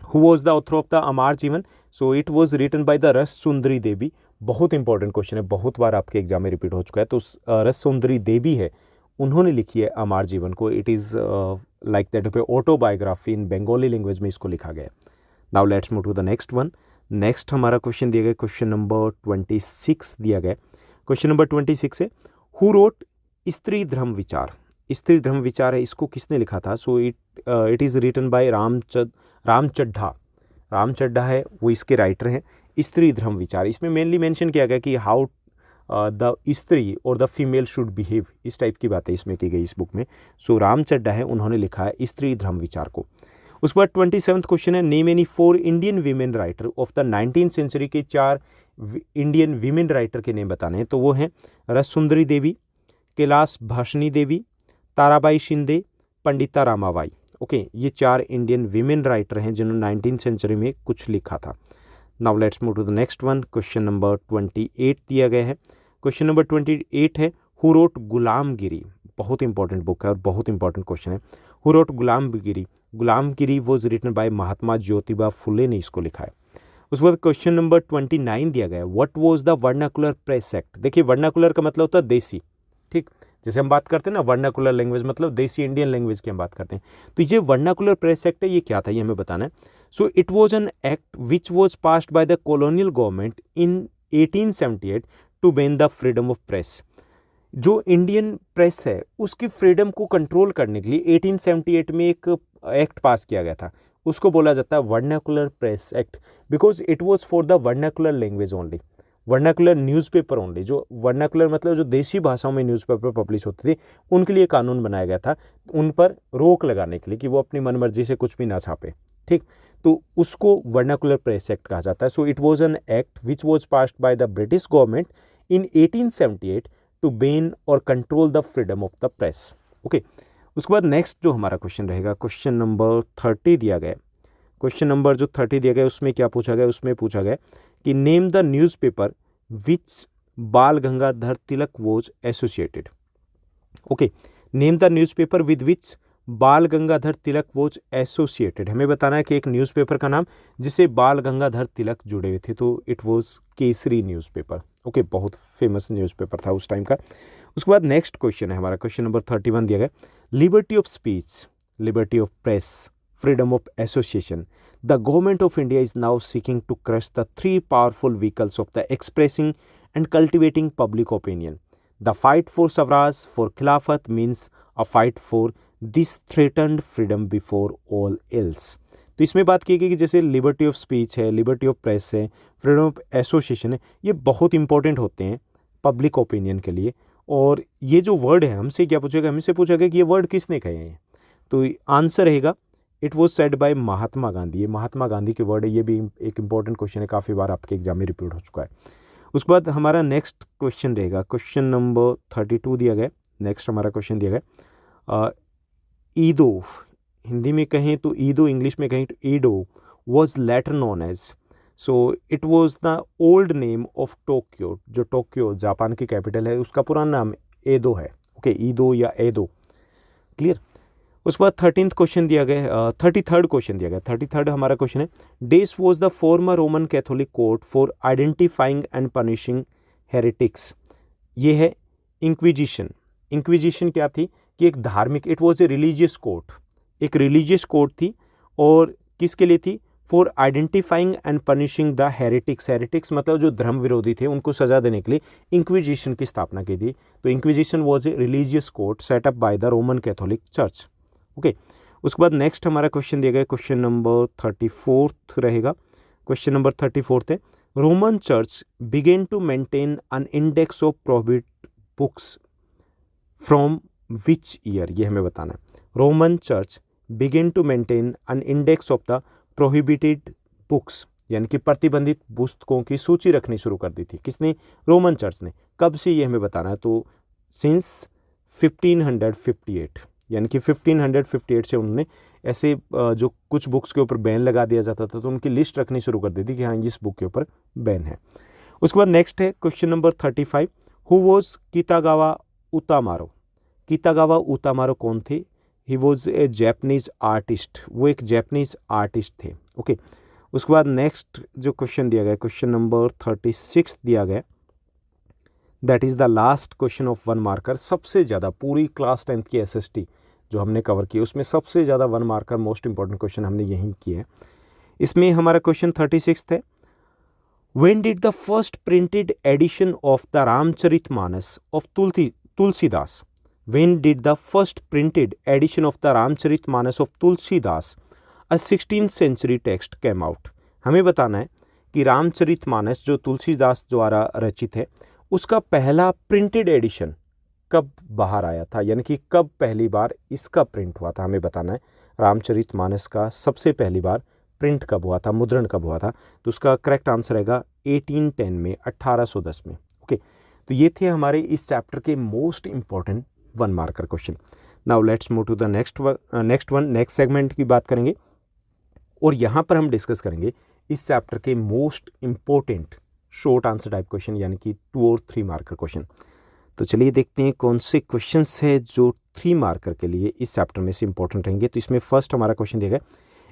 Who was the author of the Amar Jiban, so it was written by the Rash Sundari देवी। बहुत इंपॉर्टेंट क्वेश्चन है, बहुत बार आपके एग्जाम में रिपीट हो चुका है। तो रस सुंदरी देवी है, उन्होंने लिखी है अमर जीवन को। इट इज़ लाइक दैट पे ऑटोबायोग्राफी इन बंगाली लैंग्वेज में इसको लिखा गया। Now let's move to the next one. Next हमारा क्वेश्चन दिया गया, क्वेश्चन नंबर 26 दिया गया। क्वेश्चन नंबर 26 है हु रोट स्त्री धर्म विचार। स्त्री धर्म विचार है, इसको किसने लिखा था। So it is written by Ram Chaddha. Ram Chaddha है वो इसके राइटर हैं। स्त्री धर्म विचार, इसमें मेनली मेंशन किया गया कि हाउ द स्त्री और द फीमेल शुड बिहेव, इस टाइप की बातें इसमें की गई इस बुक में। सो राम चड्ढा है, उन्होंने लिखा है स्त्री धर्म विचार को। उसके बाद 27th क्वेश्चन है name any 4 Indian women writer of the 19th century के 4 इंडियन वीमेन राइटर के नेम बताने हैं। तो वो हैं रस सुंदरी देवी, कैलाश भाषणी देवी, ताराबाई शिंदे, पंडिता रामाबाई। ओके, ये 4 इंडियन वीमेन राइटर हैं जिन्होंने 19th सेंचुरी में कुछ लिखा था। Now let's move to the next one. Question number 28 दिया गया है। क्वेश्चन नंबर 28 है हु रोट गुलामगिरी। बहुत इंपॉर्टेंट बुक है और बहुत इंपॉर्टेंट क्वेश्चन है। Who wrote Gulamgiri. Gulamgiri was written bye Mahatma Jyotiba Phule ने इसको लिखा है। उसके बाद क्वेश्चन नंबर 29 दिया गया है what was the vernacular press act. देखिए वर्नाकुलर का मतलब होता है देसी। ठीक, जैसे हम बात करते हैं ना वर्नाकुलर लैंग्वेज मतलब देसी इंडियन लैंग्वेज की हम बात करते हैं। तो ये वर्नाकुलर प्रेस एक्ट है, ये क्या था ये हमें बताना है। So it was an act which was passed by the colonial government in 1878 to ban the freedom of press. जो इंडियन प्रेस है उसकी फ्रीडम को कंट्रोल करने के लिए 1878 में एक एक्ट पास किया गया था, उसको बोला जाता है vernacular press act, because it was for the vernacular language only, vernacular newspaper only. जो वर्नाकुलर मतलब जो देशी भाषाओं में न्यूज़पेपर पब्लिश होते थे उनके लिए कानून बनाया गया था, उन पर रोक लगाने के लिए कि वो अपनी मनमर्जी से कुछ भी ना छापे। ठीक, तो उसको वर्नाकुलर प्रेस एक्ट कहा जाता है। So it was an act which was passed by the British government in 1878 to ban और control the freedom of the press. Okay, उसके बाद नेक्स्ट जो हमारा क्वेश्चन रहेगा क्वेश्चन नंबर 30 दिया गया। क्वेश्चन नंबर जो 30 दिया गया उसमें क्या पूछा गया, उसमें पूछा गया कि name the newspaper which Bal Gangadhar Tilak was associated. Okay, name the newspaper with which Bal Gangadhar Tilak was associated. हमें बताना है कि एक न्यूज़पेपर का नाम जिसे बाल गंगाधर तिलक जुड़े हुए थे, तो it was Kesari newspaper. Okay, बहुत फेमस न्यूज़पेपर था उस टाइम का। उसके बाद नेक्स्ट क्वेश्चन है हमारा क्वेश्चन नंबर 31 दिया गया liberty of speech, liberty of press, freedom of association. The government of India is now seeking to crush the 3 powerful vehicles of the expressing and cultivating public opinion. The fight for Swaraj, for Khilafat means a fight for this threatened freedom before all else. तो इसमें बात की गई कि जैसे liberty of speech है, liberty of press है, freedom of association है, ये बहुत इंपॉर्टेंट होते हैं पब्लिक ओपिनियन के लिए। और ये जो वर्ड है हमसे क्या पूछेगा, हमसे पूछेगा कि ये वर्ड किसने कहे हैं, तो आंसर रहेगा it was said bye Mahatma Gandhi. ये महात्मा गांधी के वर्ड है, ये भी एक इंपॉर्टेंट क्वेश्चन है, काफ़ी बार आपके एग्जाम में रिपीट हो चुका है। उसके बाद हमारा नेक्स्ट क्वेश्चन रहेगा, क्वेश्चन नंबर 32 दिया गया। नेक्स्ट हमारा क्वेश्चन दिया गया, ईदो, हिंदी में कहें तो ईदो, इंग्लिश में कहें तो Edo was later known as, so it was the old name of Tokyo. जो टोक्यो जापान की कैपिटल है उसका पुराना नाम एदो है। ओके, ईदो या एदो, क्लियर। उसके बाद 13th क्वेश्चन दिया गया, 33rd क्वेश्चन दिया गया। 33rd हमारा क्वेश्चन है, this was the former Roman Catholic court for identifying and punishing heretics. ये है इंक्विजिशन। इंक्विजिशन क्या थी कि एक धार्मिक, it was a religious court, एक रिलीजियस कोर्ट थी। और किसके लिए थी? For identifying and punishing the heretics. Heretics मतलब जो धर्म विरोधी थे, उनको सजा देने के लिए इंक्विजिशन की स्थापना की थी। तो inquisition was a religious court setup by the Roman Catholic church. Okay, उसके बाद नेक्स्ट हमारा क्वेश्चन दिया गया, क्वेश्चन नंबर 34 रहेगा। क्वेश्चन नंबर 34 है, Roman church began to maintain an index of prohibited books from which year. ये हमें बताना है। Roman church began to maintain an index of the prohibited books, यानी कि प्रतिबंधित पुस्तकों की सूची रखनी शुरू कर दी थी। किसने? रोमन चर्च ने। कब से ये हमें बताना है, तो सिंस 1558, यानी कि 1558 से उन्होंने ऐसे जो कुछ बुक्स के ऊपर बैन लगा दिया जाता था, तो उनकी लिस्ट रखनी शुरू कर दी थी कि हाँ इस बुक के ऊपर बैन है। उसके बाद नेक्स्ट है question number 35, who was Kitagawa Utamaro. Kitagawa Utamaro कौन थे? He was a Japanese artist, वो एक जैपनीज आर्टिस्ट थे। ओके, उसके बाद नेक्स्ट जो क्वेश्चन दिया गया, क्वेश्चन नंबर 36 दिया गया, that is the last question of 1 marker. सबसे ज़्यादा पूरी क्लास 10th की SST जो हमने कवर की, उसमें सबसे ज़्यादा 1 मार्कर मोस्ट इंपॉर्टेंट क्वेश्चन हमने यहीं किए हैं। इसमें हमारा क्वेश्चन 36 है, when did the first printed edition of the Ramcharitmanas of Tulsidas, when did the first printed edition of the Ramcharitmanas of Tulsidas a 16th century text came out. हमें बताना है कि रामचरितमानस जो तुलसीदास द्वारा रचित है, उसका पहला प्रिंटेड एडिशन कब बाहर आया था, यानी कि कब पहली बार इसका प्रिंट हुआ था, हमें बताना है। रामचरितमानस का सबसे पहली बार प्रिंट कब हुआ था, मुद्रण कब हुआ था, तो उसका करेक्ट आंसर रहेगा 1810 में, 1810 में। ओके, तो ये थे हमारे इस चैप्टर के most important 1 marker question. Now let's move to the next segment की बात करेंगे, और यहाँ पर हम डिस्कस करेंगे इस चैप्टर के most important short answer type question, यानी कि 2 और 3 मार्कर क्वेश्चन। तो चलिए देखते हैं कौन से क्वेश्चंस है जो 3 मार्कर के लिए इस चैप्टर में से इंपॉर्टेंट रहेंगे। तो इसमें फर्स्ट हमारा क्वेश्चन दिया गया,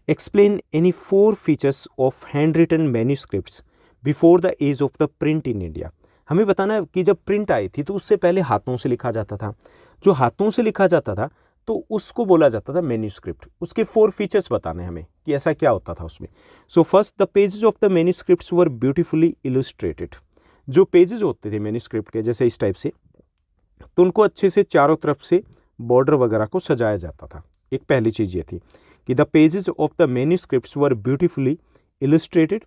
explain any 4 features of hand written manuscripts before the age of the print in India. हमें बताना है कि जब प्रिंट आई थी तो उससे पहले हाथों से लिखा जाता था। जो हाथों से लिखा जाता था तो उसको बोला जाता था मैन्यूस्क्रिप्ट। उसके 4 फीचर्स बताने हमें कि ऐसा क्या होता था उसमें। So first, the pages of the manuscripts were beautifully illustrated. जो पेजेस होते थे मैन्यूस्क्रिप्ट के, जैसे इस टाइप से, तो उनको अच्छे से चारों तरफ से बॉर्डर वगैरह को सजाया जाता था। एक पहली चीज़ ये थी कि the pages of the manuscripts were beautifully illustrated.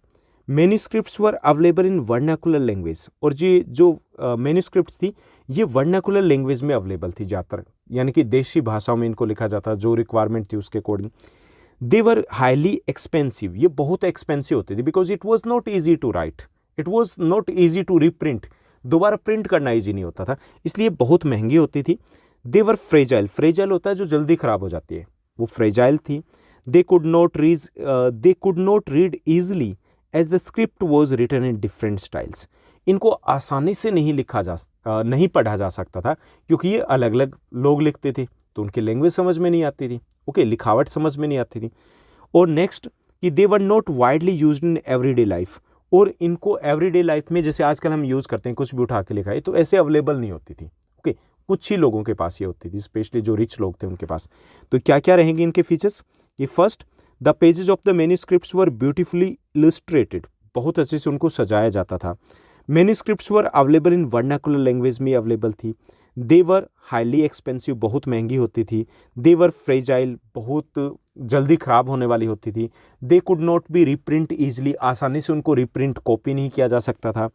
Manuscripts were available in vernacular language, और ये जो मैन्यूस्क्रिप्ट थी ये वर्नाकुलर लैंग्वेज में अवेलेबल थी ज़्यादातर, यानी कि देशी भाषाओं में इनको लिखा जाता, जो रिक्वायरमेंट थी उसके according. They were highly expensive, ये बहुत एक्सपेंसिव होती थी, because it was not easy to write, it was not easy to reprint, दोबारा प्रिंट करना ईजी नहीं होता था, इसलिए बहुत महंगी होती थी। दे वर फ्रेजाइल, फ्रेजाइल होता है जो जल्दी ख़राब हो जाती है, वो फ्रेजाइल थी। They could not read easily as the script was written in different styles. इनको आसानी से नहीं पढ़ा जा सकता था, क्योंकि ये अलग अलग लोग लिखते थे, तो उनकी लैंग्वेज समझ में नहीं आती थी। ओके, लिखावट समझ में नहीं आती थी। और नेक्स्ट कि they were not widely used in everyday life, और इनको एवरीडे लाइफ में जैसे आजकल हम यूज़ करते हैं, कुछ भी उठा के लिखाई, तो ऐसे अवेलेबल नहीं होती थी। ओके, कुछ ही लोगों के पास ये होती थी, स्पेशली जो रिच लोग थे उनके पास। तो क्या क्या रहेंगे इनके फीचर्स? कि first, the pages of the manuscripts were beautifully illustrated, बहुत अच्छे से उनको सजाया जाता था। Manuscripts were available in vernacular language में अवेलेबल थी। दे वर हाईली एक्सपेंसिव, बहुत महंगी होती थी। दे वर फ्रेजाइल, बहुत जल्दी ख़राब होने वाली होती थी। They could not be reprint easily, आसानी से उनको रिप्रिंट कॉपी नहीं किया जा सकता था।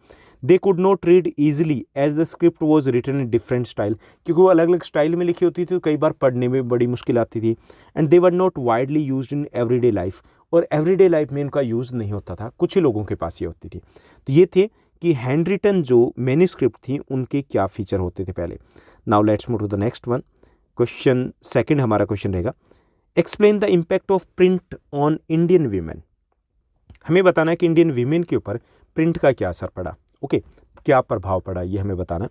They could not read easily as the script was written in different style, क्योंकि वो अलग अलग स्टाइल में लिखी होती थी, तो कई बार पढ़ने में बड़ी मुश्किल आती थी। And they were not widely use in everyday life, और एवरीडे लाइफ में इनका यूज़ नहीं होता था, कुछ ही लोगों के पास ये होती थी। तो ये थे कि हैंड रिटन जो मैन्यूस्क्रिप्ट थी उनके क्या फीचर होते थे पहले। Now let's move to the next one. Question second हमारा क्वेश्चन रहेगा, explain the impact of print on Indian women. हमें बताना है कि इंडियन वीमेन के ऊपर प्रिंट का क्या असर पड़ा, ओके, क्या प्रभाव पड़ा, ये हमें बताना।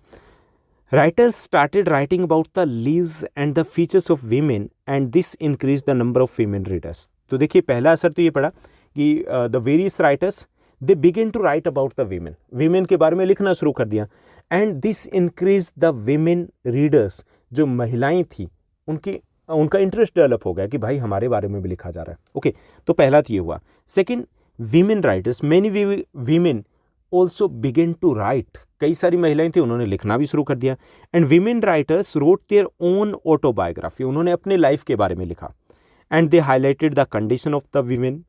Writers started writing about the lives and the features of women and this increase the number of women readers. तो देखिए पहला असर तो ये पड़ा कि the various writers they begin to write about the women, women के बारे में लिखना शुरू कर दिया, and this increase the women readers, जो महिलाएं थी उनका इंटरेस्ट डेवलप हो गया कि भाई हमारे बारे में भी लिखा जा रहा है, ओके। तो पहला तो ये हुआ। Second, women writers, many women also begin to write, कई सारी महिलाएं थी उन्होंने लिखना भी शुरू कर दिया, and women writers wrote their own autobiography, उन्होंने अपने लाइफ के बारे में लिखा, and they highlighted the condition of the women,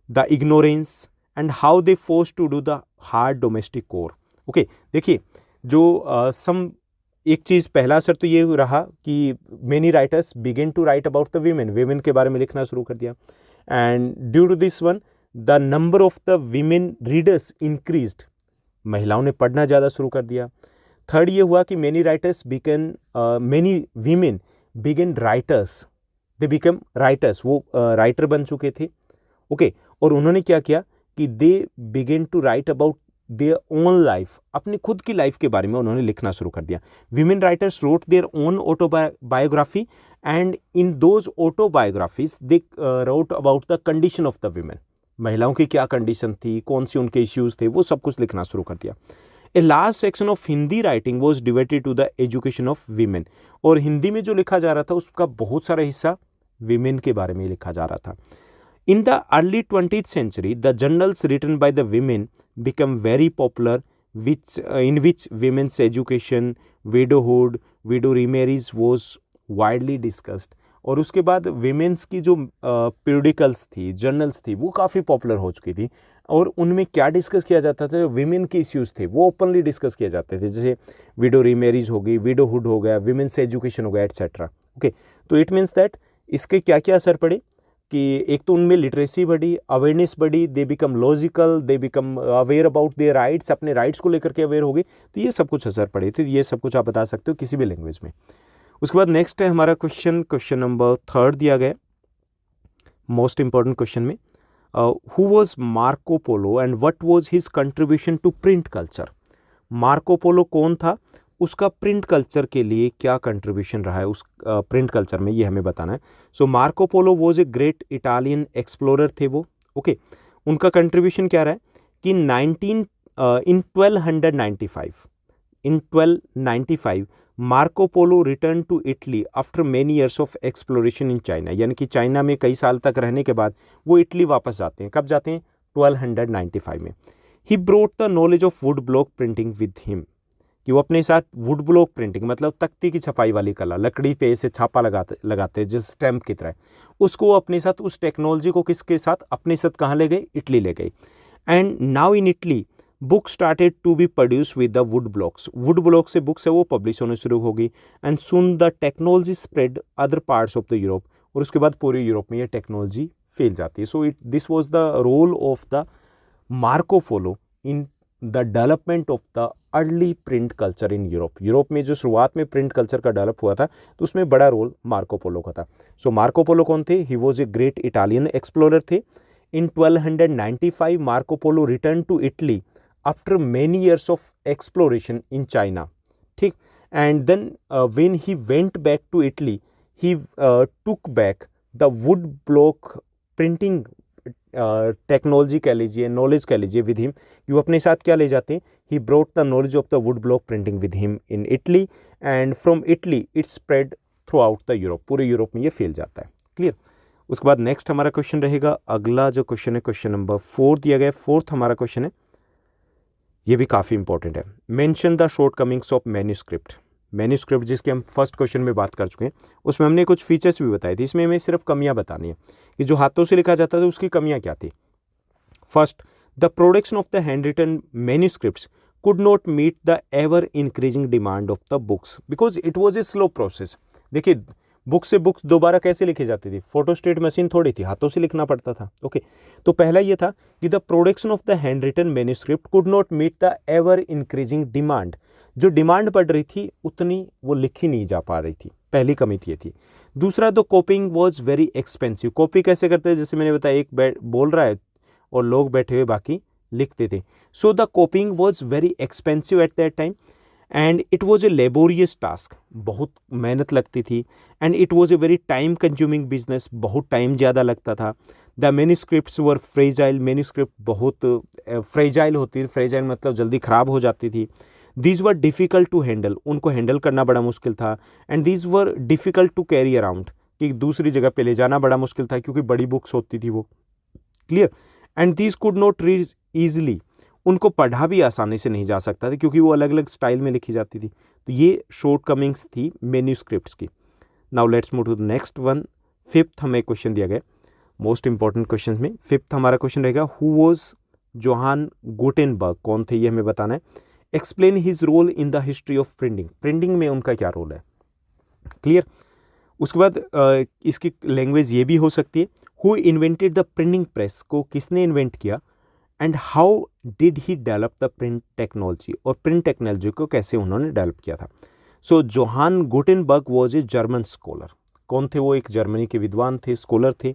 the ignorance and how they force to do the hard domestic chore, okay. देखिए जो एक चीज़, पहला असर तो ये रहा कि many writers begin to write about the women, women के बारे में लिखना शुरू कर दिया, and due to this one the number of the women readers increased, महिलाओं ने पढ़ना ज़्यादा शुरू कर दिया। थर्ड ये हुआ कि many women began writers, they become writers, वो राइटर बन चुके थे, ओके। और उन्होंने क्या किया कि they begin to write about their own life, अपनी खुद की लाइफ के बारे में उन्होंने लिखना शुरू कर दिया। Women writers wrote their own autobiography and in those autobiographies they wrote about the condition of the women, महिलाओं की क्या कंडीशन थी, कौन सी उनके इश्यूज थे, वो सब कुछ लिखना शुरू कर दिया। A large section of Hindi writing was devoted to the education of women, और हिंदी में जो लिखा जा रहा था उसका बहुत सारा हिस्सा वीमेन के बारे में लिखा जा रहा था। In the early 20th century, the journals written by the women became very popular, in which women's education, widowhood, widow remarriage was widely discussed. और उसके बाद women's की जो periodicals थी, journals थी, वो काफ़ी पॉपुलर हो चुकी थी, और उनमें क्या डिस्कस किया जाता था, विमेन के इश्यूज़ थे वो ओपनली डिस्कस किए जाते थे, जैसे विडो रीमैरिज हो गई, विडोहुड हो गया, विमेंस एजुकेशन हो गया, एट्सेट्रा, ओके। तो इट मीन्स दैट इसके क्या क्या असर पड़े कि एक तो उनमें लिटरेसी बढ़ी, अवेयरनेस बढ़ी, they become logical, they become aware about their rights, अपने राइट्स को लेकर के अवेयर हो गए, तो ये सब कुछ असर पड़े। तो ये सब कुछ आप बता सकते हो किसी भी लैंग्वेज में। उसके बाद नेक्स्ट है हमारा क्वेश्चन नंबर 3 दिया गया मोस्ट इंपॉर्टेंट क्वेश्चन में, who was Marco Polo and what was his contribution to print culture. Marco Polo कौन था, उसका प्रिंट कल्चर के लिए क्या कंट्रीब्यूशन रहा है उस प्रिंट कल्चर में, ये हमें बताना है। So Marco Polo was a great Italian explorer थे वो, ओके। उनका कंट्रीब्यूशन क्या रहा है कि in 1295 Marco Polo return to Italy after many years of exploration in China, यानी कि चाइना में कई साल तक रहने के बाद वो इटली वापस जाते हैं। कब जाते हैं, 1295 में। He brought the knowledge of wood block printing with him, कि वो अपने साथ वुड ब्लॉक प्रिंटिंग मतलब तख्ती की छपाई वाली कला, लकड़ी पे ऐसे छापा लगाते जिस स्टैम्प की तरह, उसको अपने साथ, उस टेक्नोलॉजी को किसके साथ, अपने साथ कहाँ ले गए, इटली ले गए। And now in Italy book started to be produce with the wood blocks, wood block से बुक्स है वो पब्लिश होने शुरू होगी। And soon the technology spread other parts of the Europe, और उसके बाद पूरे यूरोप में ये टेक्नोलॉजी फैल जाती है। So this was the role of the Marco Polo in the development of the early print culture in Europe. Europe में जो शुरुआत में प्रिंट कल्चर का डेवलप हुआ था तो उसमें बड़ा रोल मार्को पोलो का था। सो मार्को पोलो कौन थे, he was a great Italian explorer थे। In 1295 Marco Polo return to Italy after many years of exploration in China, ठीक। And then when he went back to Italy he took back the wood block printing technology कह लीजिए, knowledge कह लीजिए with him, कि वो अपने साथ क्या ले जाते हैं, he brought the knowledge of the wood block printing with him in Italy, and from Italy it spread throughout the Europe, पूरे यूरोप में ये फैल जाता है, क्लियर। उसके बाद नेक्स्ट हमारा क्वेश्चन रहेगा, अगला जो क्वेश्चन है क्वेश्चन नंबर 4 दिया गया, 4th हमारा क्वेश्चन है, ये भी काफ़ी इंपॉर्टेंट है। Mention the shortcomings of manuscript. Manuscript जिसके हम फर्स्ट क्वेश्चन में बात कर चुके हैं, उसमें हमने कुछ फीचर्स भी बताए थे, इसमें हमें सिर्फ कमियां बतानी है कि जो हाथों से लिखा जाता था उसकी कमियां क्या थी। First, the production of the hand written manuscripts could not meet the ever increasing demand of the books because it was a slow process. देखिए बुक से बुक्स दोबारा कैसे लिखी जाती थी, फोटोस्टेट मशीन थोड़ी थी, हाथों से लिखना पड़ता था। ओके, तो पहला ये था कि the production of the hand written manuscript could not meet the ever increasing demand, जो डिमांड बढ़ रही थी उतनी वो लिखी नहीं जा पा रही थी, पहली कमी थी ये थी। दूसरा, the copying was very expensive, copy कैसे करते हैं, जैसे मैंने बताया एक बोल रहा है और लोग बैठे हुए बाकी लिखते थे। So the copying was very expensive at that time and it was a laborious task, बहुत मेहनत लगती थी। And it was a very time consuming business, बहुत टाइम ज़्यादा लगता था। The manuscripts were fragile, manuscript बहुत फ्रेजाइल होती थी, फ्रेजाइल मतलब जल्दी ख़राब हो जाती थी। These were difficult to handle, उनको हैंडल करना बड़ा मुश्किल था। And these were difficult to carry around, कि दूसरी जगह पे ले जाना बड़ा मुश्किल था क्योंकि बड़ी बुक्स होती थी वो। Clear. And these could not read easily, उनको पढ़ा भी आसानी से नहीं जा सकता था क्योंकि वो अलग अलग स्टाइल में लिखी जाती थी। तो ये शॉर्ट कमिंग्स थी मैन्युस्क्रिप्ट्स की। Now let's move to the next one. Fifth हमें क्वेश्चन दिया गया, मोस्ट इंपॉर्टेंट क्वेश्चन में फिफ्थ हमारा क्वेश्चन रहेगा, हु वॉज जोहान गुटेनबर्ग, कौन थे ये हमें बताना है। Explain his role in the history of printing, printing में उनका क्या रोल है। क्लियर। उसके बाद इसकी लैंग्वेज ये भी हो सकती है, who invented the printing press, को किसने इन्वेंट किया। And how did he develop the print technology, और प्रिंट टेक्नोलॉजी को कैसे उन्होंने डेवलप किया था। So Johann Gutenberg was a German scholar, कौन थे वो, एक जर्मनी के विद्वान थे, स्कॉलर थे।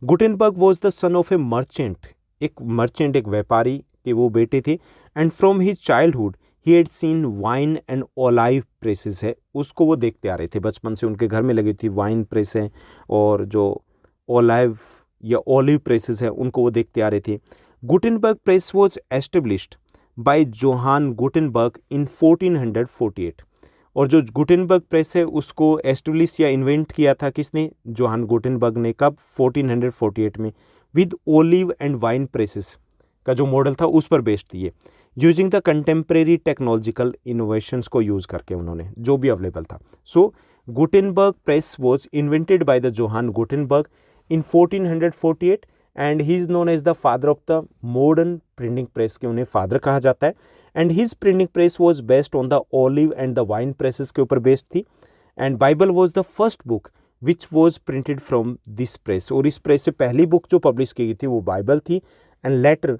Gutenberg was the son of a merchant, एक मर्चेंट, एक व्यापारी के वो बेटे थे। And from his childhood he had seen wine and olive presses है, उसको वो देखते आ रहे थे बचपन से, उनके घर में लगी थी वाइन प्रेस है और जो ओलाइव या ओलिव प्रेसेस है उनको वो देखते आ रहे थे। Gutenberg press was established by Johann Gutenberg in 1448, और जो गुटेनबर्ग प्रेस है उसको एस्टेब्लिश या इन्वेंट किया था किसने, जोहान गुटेनबर्ग ने। कब, 1448 में। With olive and wine presses का जो मॉडल था उस पर बेस्ड थी ये, using the contemporary technological innovations को यूज़ करके उन्होंने, जो भी अवेलेबल था। So Gutenberg press was invented by the Johann Gutenberg in 1448 and he is known as the father of the modern printing press, के उन्हें फादर कहा जाता है। And his printing press was based on the olive and the wine presses के ऊपर based थी। And Bible was the first book which was printed from this press, और इस प्रेस से पहली बुक जो पब्लिश की गई थी वो बाइबल थी। And later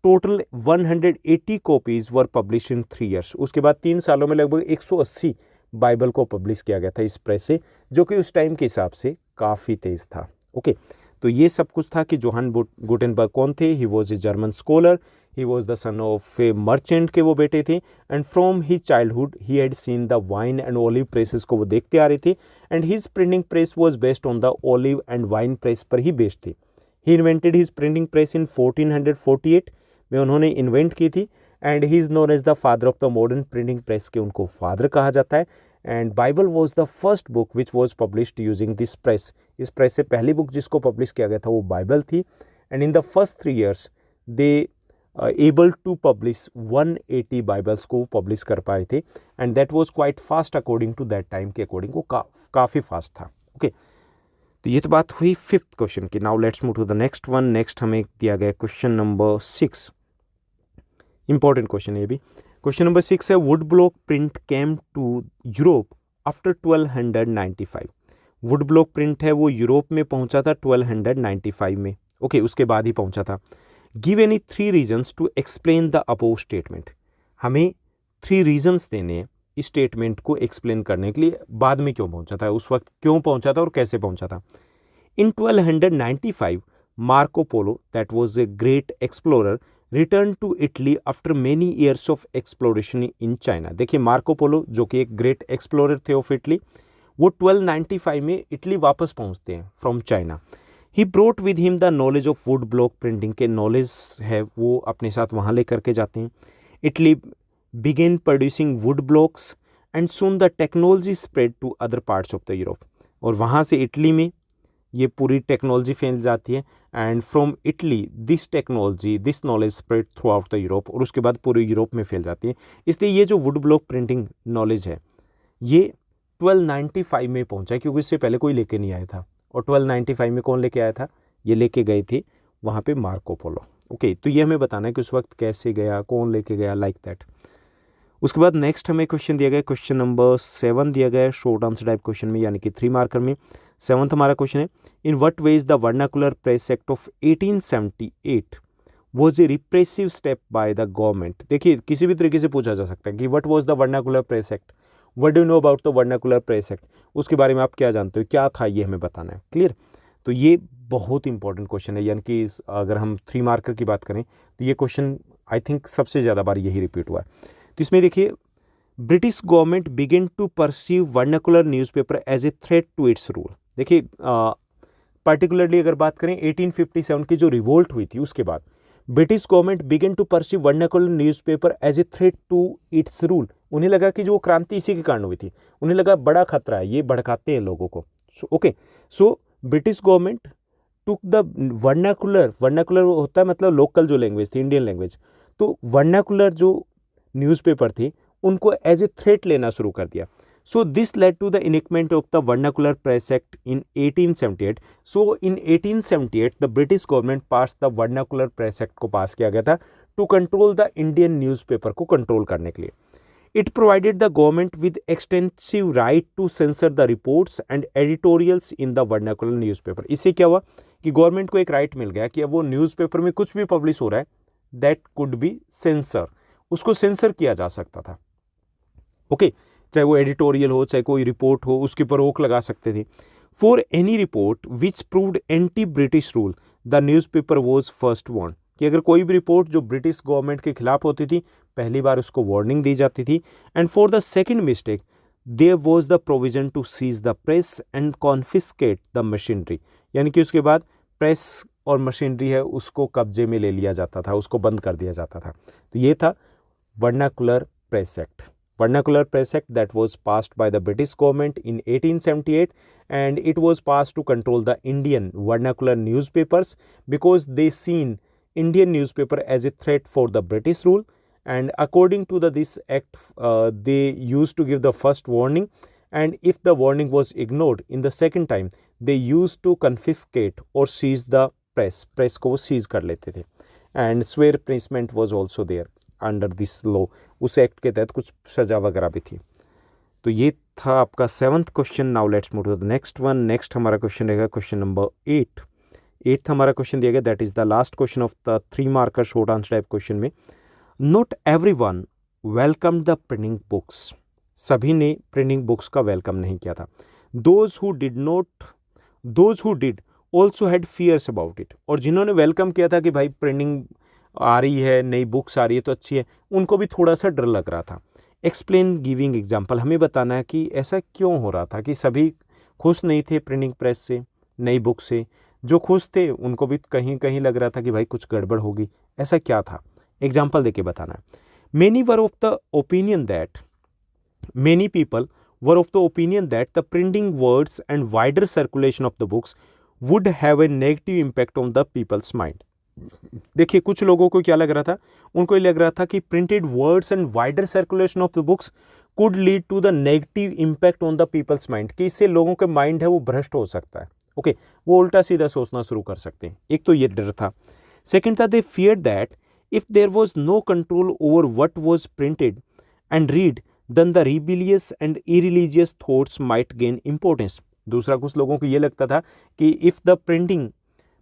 total 180 copies were publish in 3 years, उसके बाद 3 सालों में लगभग 180 बाइबल को पब्लिश किया गया था इस प्रेस से, जो कि उस टाइम के हिसाब से काफ़ी तेज़ था। ओके, तो ये सब कुछ था कि जोहान गुटेनबर्ग कौन थे। He was a German scholar, he was the son of a merchant के वो बेटे थे। And from his childhood he had seen the wine and olive presses को वो देखते आ रहे थे। And his printing press was based on the olive and wine press पर ही बेस्ड थी। ही invented his printing press in 1448 में उन्होंने इन्वेंट की थी। And he is known as the father of the modern printing press, के उनको father कहा जाता है। And Bible was the first book which was published using this press, इस प्रेस से पहली बुक जिसको पब्लिश किया गया था वो बाइबल थी। And in the first 3 years they able to publish 180 Bibles को पब्लिश कर पाए थे। And that was quite fast according to that time के अकॉर्डिंग, वो काफ़ी फास्ट था। ओके, तो ये तो बात हुई फिफ्थ क्वेश्चन की। Now let's move to the next one. Next हमें दिया गया क्वेश्चन नंबर 6, इंपॉर्टेंट क्वेश्चन है ये भी। क्वेश्चन नंबर 6 है, wood block print came to Europe after 1295। Wood block print है वो यूरोप में पहुंचा था 1295 में। ओके, उसके बाद ही पहुंचा था। Give any 3 reasons to explain the above statement, हमें 3 रीजन्स देने हैं इस स्टेटमेंट को एक्सप्लेन करने के लिए, बाद में क्यों पहुंचा था, उस वक्त क्यों पहुंचा था और कैसे पहुंचा था। In 1295 Marco Polo, that was a great explorer, return to Italy after many years of exploration in China. देखिए मार्को पोलो जो कि एक ग्रेट एक्सप्लोरर थे ऑफ इटली, वो 1295 में इटली वापस पहुंचते हैं from China. He brought with him the knowledge of wood block printing, के नॉलेज है वो अपने साथ वहाँ लेकर के जाते हैं। Italy began producing wood blocks and soon the technology spread to other parts of the Europe, और वहाँ से इटली में ये पूरी टेक्नोलॉजी फैल जाती है। And from Italy this technology this knowledge spread throughout the Europe, और उसके बाद पूरे यूरोप में फैल जाती है। इसलिए ये जो वुड ब्लॉक प्रिंटिंग नॉलेज है ये 1295 में पहुंचा, क्योंकि इससे पहले कोई लेके नहीं आया था। और 1295 में कौन लेके आया था, ये लेके गए थे वहाँ पे मार्को पोलो। ओके, तो ये हमें बताना है कि उस वक्त कैसे गया, कौन लेके गया, लाइक दैट। उसके बाद नेक्स्ट हमें क्वेश्चन दिया गया, क्वेश्चन नंबर 7 दिया गया है शॉर्ट आंसर टाइप क्वेश्चन में, यानी कि 3 मार्कर में। 7th हमारा क्वेश्चन है, in what ways the vernacular press act of 1878 was a repressive step by the government. देखिए किसी भी तरीके से पूछा जा सकता है कि what was the vernacular press act, what do you know about the vernacular press act, उसके बारे में आप क्या जानते हो, क्या था ये हमें बताना है। क्लियर? तो ये बहुत इंपॉर्टेंट क्वेश्चन है, यानी कि अगर हम 3 मार्कर की बात करें तो ये क्वेश्चन आई थिंक सबसे ज़्यादा बार यही रिपीट हुआ है। तो इसमें देखिए, British government begin to perceive vernacular newspaper as a threat to its rule. देखिए पर्टिकुलरली अगर बात करें 1857 की जो रिवोल्ट हुई थी उसके बाद British government begin to perceive vernacular newspaper as a threat to its rule. उन्हें लगा कि जो क्रांति इसी के कारण हुई थी, उन्हें लगा बड़ा खतरा है, ये भड़काते हैं लोगों को। So British government took the vernacular होता है मतलब लोकल जो लैंग्वेज थी, इंडियन लैंग्वेज, तो वर्नाकुलर जो न्यूज़पेपर थी उनको एज ए थ्रेट लेना शुरू कर दिया। So this led to the enactment of the vernacular press act in 1878। So in 1878 the British government pass the vernacular press act को पास किया गया था to control the Indian newspaper को control करने के लिए। It provided the government with extensive right to sensor the reports and editorials in the vernacular newspaper. इससे क्या हुआ कि गवर्नमेंट को एक राइट मिल गया कि अब वो न्यूज़पेपर में कुछ भी पब्लिश हो रहा है दैट कुड बी सेंसर, उसको सेंसर किया जा सकता था। चाहे वो एडिटोरियल हो, चाहे कोई रिपोर्ट हो, उसके ऊपर रोक लगा सकते थे। For any report which proved anti British rule the newspaper was first warn, कि अगर कोई भी रिपोर्ट जो ब्रिटिश गवर्नमेंट के खिलाफ होती थी पहली बार उसको वार्निंग दी जाती थी। And for the second mistake there was the provision to seize the press and confiscate the machinery, यानी कि उसके बाद प्रेस और मशीनरी है उसको कब्जे में ले लिया जाता था, उसको बंद कर दिया जाता था। तो ये था vernacular press act. Vernacular Press Act that was passed by the British government in 1878, and it was passed to control the Indian vernacular newspapers because they seen Indian newspaper as a threat for the British rule. And according to this act, they used to give the first warning, and if the warning was ignored in the second time, they used to confiscate or seize the press को वो seize कर लेते थे। And swear punishment was also there under this law, उस act के तहत कुछ सजा वगैरह भी थी। तो ये था आपका 7th question. Now let's move to the next one. Next हमारा क्वेश्चन रहेगा क्वेश्चन नंबर 8 हमारा क्वेश्चन दिया गया, that is the last question of the 3 marker short answer type question में। Not everyone welcome the printing books, सभी ने printing books का welcome नहीं किया था। Those who did also had fears about it, और जिन्होंने वेलकम किया था कि भाई प्रिंटिंग आ रही है, नई बुक्स आ रही है तो अच्छी है, उनको भी थोड़ा सा डर लग रहा था। एक्सप्लेन गिविंग एग्जाम्पल, हमें बताना है कि ऐसा क्यों हो रहा था कि सभी खुश नहीं थे प्रिंटिंग प्रेस से, नई बुक से। जो खुश थे उनको भी कहीं कहीं लग रहा था कि भाई कुछ गड़बड़ होगी, ऐसा क्या था, एग्जाम्पल देके बताना है। Many people were of the opinion that the printing words and wider circulation of the books would have a negative impact on the people's mind. देखिए कुछ लोगों को क्या लग रहा था, उनको ये लग रहा था कि printed words and wider circulation of the books could lead to the negative impact on the people's mind, कि इससे लोगों के माइंड है वो भ्रष्ट हो सकता है। वो उल्टा सीधा सोचना शुरू कर सकते हैं। एक तो ये डर था। सेकेंड था, they fear that if there was no control over what was printed and read then the rebellious and irreligious thoughts might gain importance. दूसरा, कुछ लोगों को ये लगता था कि if the printing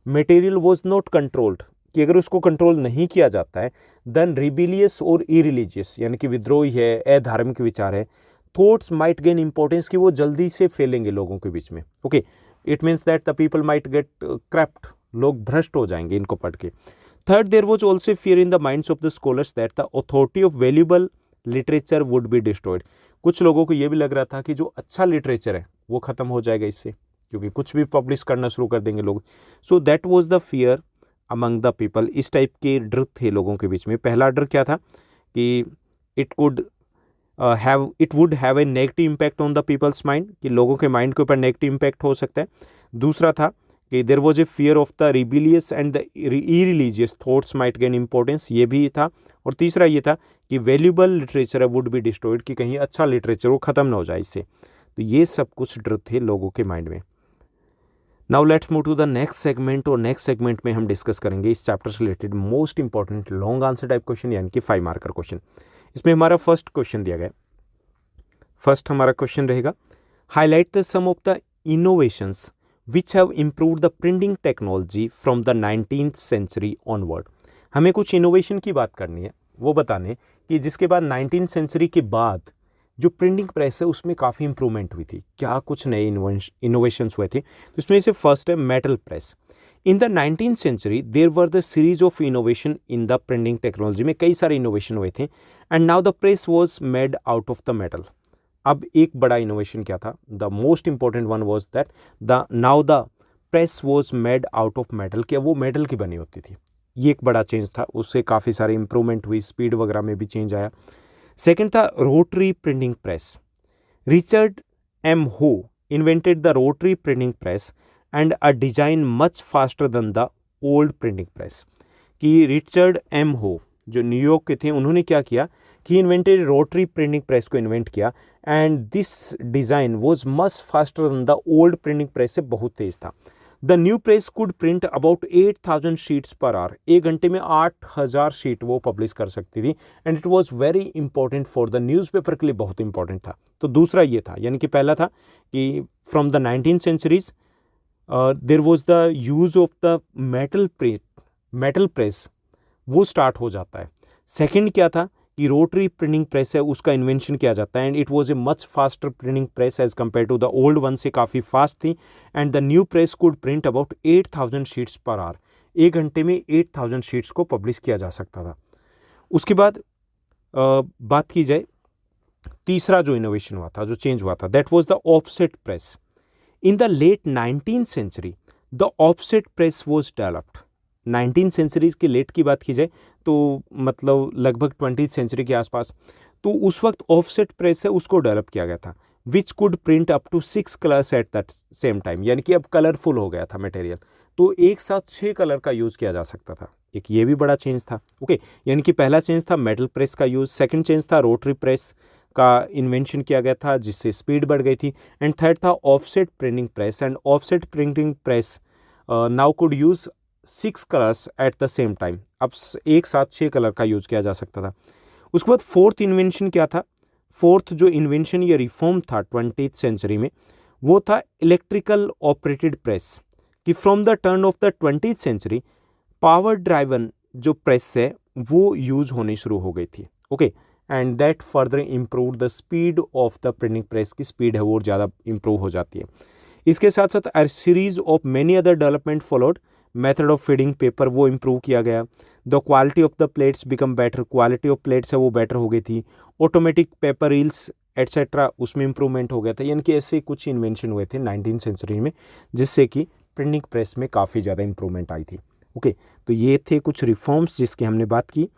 material was not controlled, कि अगर उसको कंट्रोल नहीं किया जाता है, देन रिबिलियस और इरिलीजियस यानी कि विद्रोही है, अधार्मिक विचार है, थॉट्स माइट गेन इंपॉर्टेंस, कि वो जल्दी से फैलेंगे लोगों के बीच में। It means that the people might get corrupt, लोग भ्रष्ट हो जाएंगे इनको पढ़ के। Third, there was also fear in the minds of the scholars that the authority of valuable literature would be destroyed. कुछ लोगों को ये भी लग रहा था कि जो अच्छा लिटरेचर है वो खत्म हो जाएगा इससे, क्योंकि कुछ भी पब्लिश करना शुरू कर देंगे लोग। So that was the fear among the people. इस टाइप के डर थे लोगों के बीच में। पहला डर क्या था कि it would have a negative impact on the people's mind, कि लोगों के माइंड के ऊपर नेगेटिव इम्पैक्ट हो सकता है। दूसरा था कि there was a fear of the rebellious and the irreligious thoughts might gain importance, ये भी था। और तीसरा ये था कि valuable literature would be destroyed, कि कहीं अच्छा लिटरेचर वो खत्म ना हो जाए इससे। तो ये सब कुछ डर थे लोगों के माइंड में। Now let's move to the next segment, और नेक्स्ट सेगमेंट में हम डिस्कस करेंगे इस चैप्टर से related most important long answer type question, यानी कि 5 मार्कर क्वेश्चन। इसमें हमारा फर्स्ट क्वेश्चन दिया गया, फर्स्ट हमारा क्वेश्चन रहेगा highlight the some of the innovations which have improved the printing technology from the 19th century onward. हमें कुछ इनोवेशन की बात करनी है, वो बताने कि जिसके बाद 19th सेंचुरी के बाद जो प्रिंटिंग प्रेस है उसमें काफ़ी इंप्रूवमेंट हुई थी, क्या कुछ नए इनोवेशंस हुए थे। तो इसमें से फर्स्ट है metal press. In the 19th century there were the series of innovation in the printing technology में कई सारे इनोवेशन हुए थे and now the press was made out of the metal. अब एक बड़ा इनोवेशन क्या था, the most important one was that the now the press was made out of metal, क्या वो मेटल की बनी होती थी। ये एक बड़ा चेंज था, उससे काफ़ी सारे इंप्रूवमेंट हुई, स्पीड वगैरह में भी चेंज आया। सेकेंड था rotary printing press. Richard M Hoe invented the rotary printing press and a design much faster than the old printing press. कि रिचर्ड एम हो जो न्यूयॉर्क के थे, उन्होंने क्या किया कि इन्वेंटेड रोटरी प्रिंटिंग प्रेस को इन्वेंट किया and this design was much faster than the old printing press से बहुत तेज था। The new press could print about 8,000 sheets per hour. एक घंटे में 8,000 शीट वो पब्लिश कर सकती थी and it was very important for the newspaper के लिए, बहुत इंपॉर्टेंट था। तो दूसरा ये था, यानी कि पहला था कि from the 19th centuries there was the use of the metal press, वो स्टार्ट हो जाता है। सेकेंड क्या था कि रोटरी प्रिंटिंग प्रेस है, उसका इन्वेंशन किया जाता है and it was a much faster printing press as compare to the old one, से काफ़ी फास्ट थी and the new press could print about 8,000 sheets per hour. एक घंटे में 8,000 शीट्स को पब्लिश किया जा सकता था। उसके बाद बात की जाए तीसरा जो इनोवेशन हुआ था, जो चेंज हुआ था, that was the offset press. In the late 19th century the offset press was developed. 19th centuries के लेट की बात की जाए तो मतलब लगभग 20th सेंचुरी के आसपास, तो उस वक्त ऑफसेट प्रेस है उसको डेवलप किया गया था which could print up to 6 colours at that same time. यानी कि अब कलरफुल हो गया था मटेरियल, तो एक साथ 6 कलर का यूज़ किया जा सकता था। एक ये भी बड़ा चेंज था। ओके, यानी कि पहला चेंज था मेटल प्रेस का यूज़, सेकंड चेंज था रोटरी प्रेस का इन्वेंशन किया गया था जिससे स्पीड बढ़ गई थी, एंड थर्ड था offset printing press. And offset printing press now could use 6 colours at the same time. अब एक साथ 6 कलर का यूज़ किया जा सकता था। उसके बाद फोर्थ इन्वेंशन क्या था, फोर्थ जो इन्वेंशन या रिफॉर्म था 20th सेंचुरी में, वो था इलेक्ट्रिकल ऑपरेटेड प्रेस। कि from the turn of the 20th century power driven जो प्रेस है वो यूज़ होनी शुरू हो गई थी। Okay, and that further improve the speed of the printing press, की स्पीड है वो ज़्यादा इम्प्रूव हो जाती है। इसके साथ साथ a series of many other development followed. Method of feeding paper वो इम्प्रूव किया गया। The quality of the plates become better, quality of plates है वो बेटर हो गई थी। ऑटोमेटिक पेपर रील्स एट्सेट्रा उसमें इम्प्रूवमेंट हो गया था। यानी कि ऐसे कुछ इन्वेंशन हुए थे 19th सेंचुरी में जिससे कि प्रिंटिंग प्रेस में काफ़ी ज़्यादा इम्प्रूवमेंट आई थी। ओके, तो ये थे कुछ रिफॉर्म्स जिसकी हमने बात की।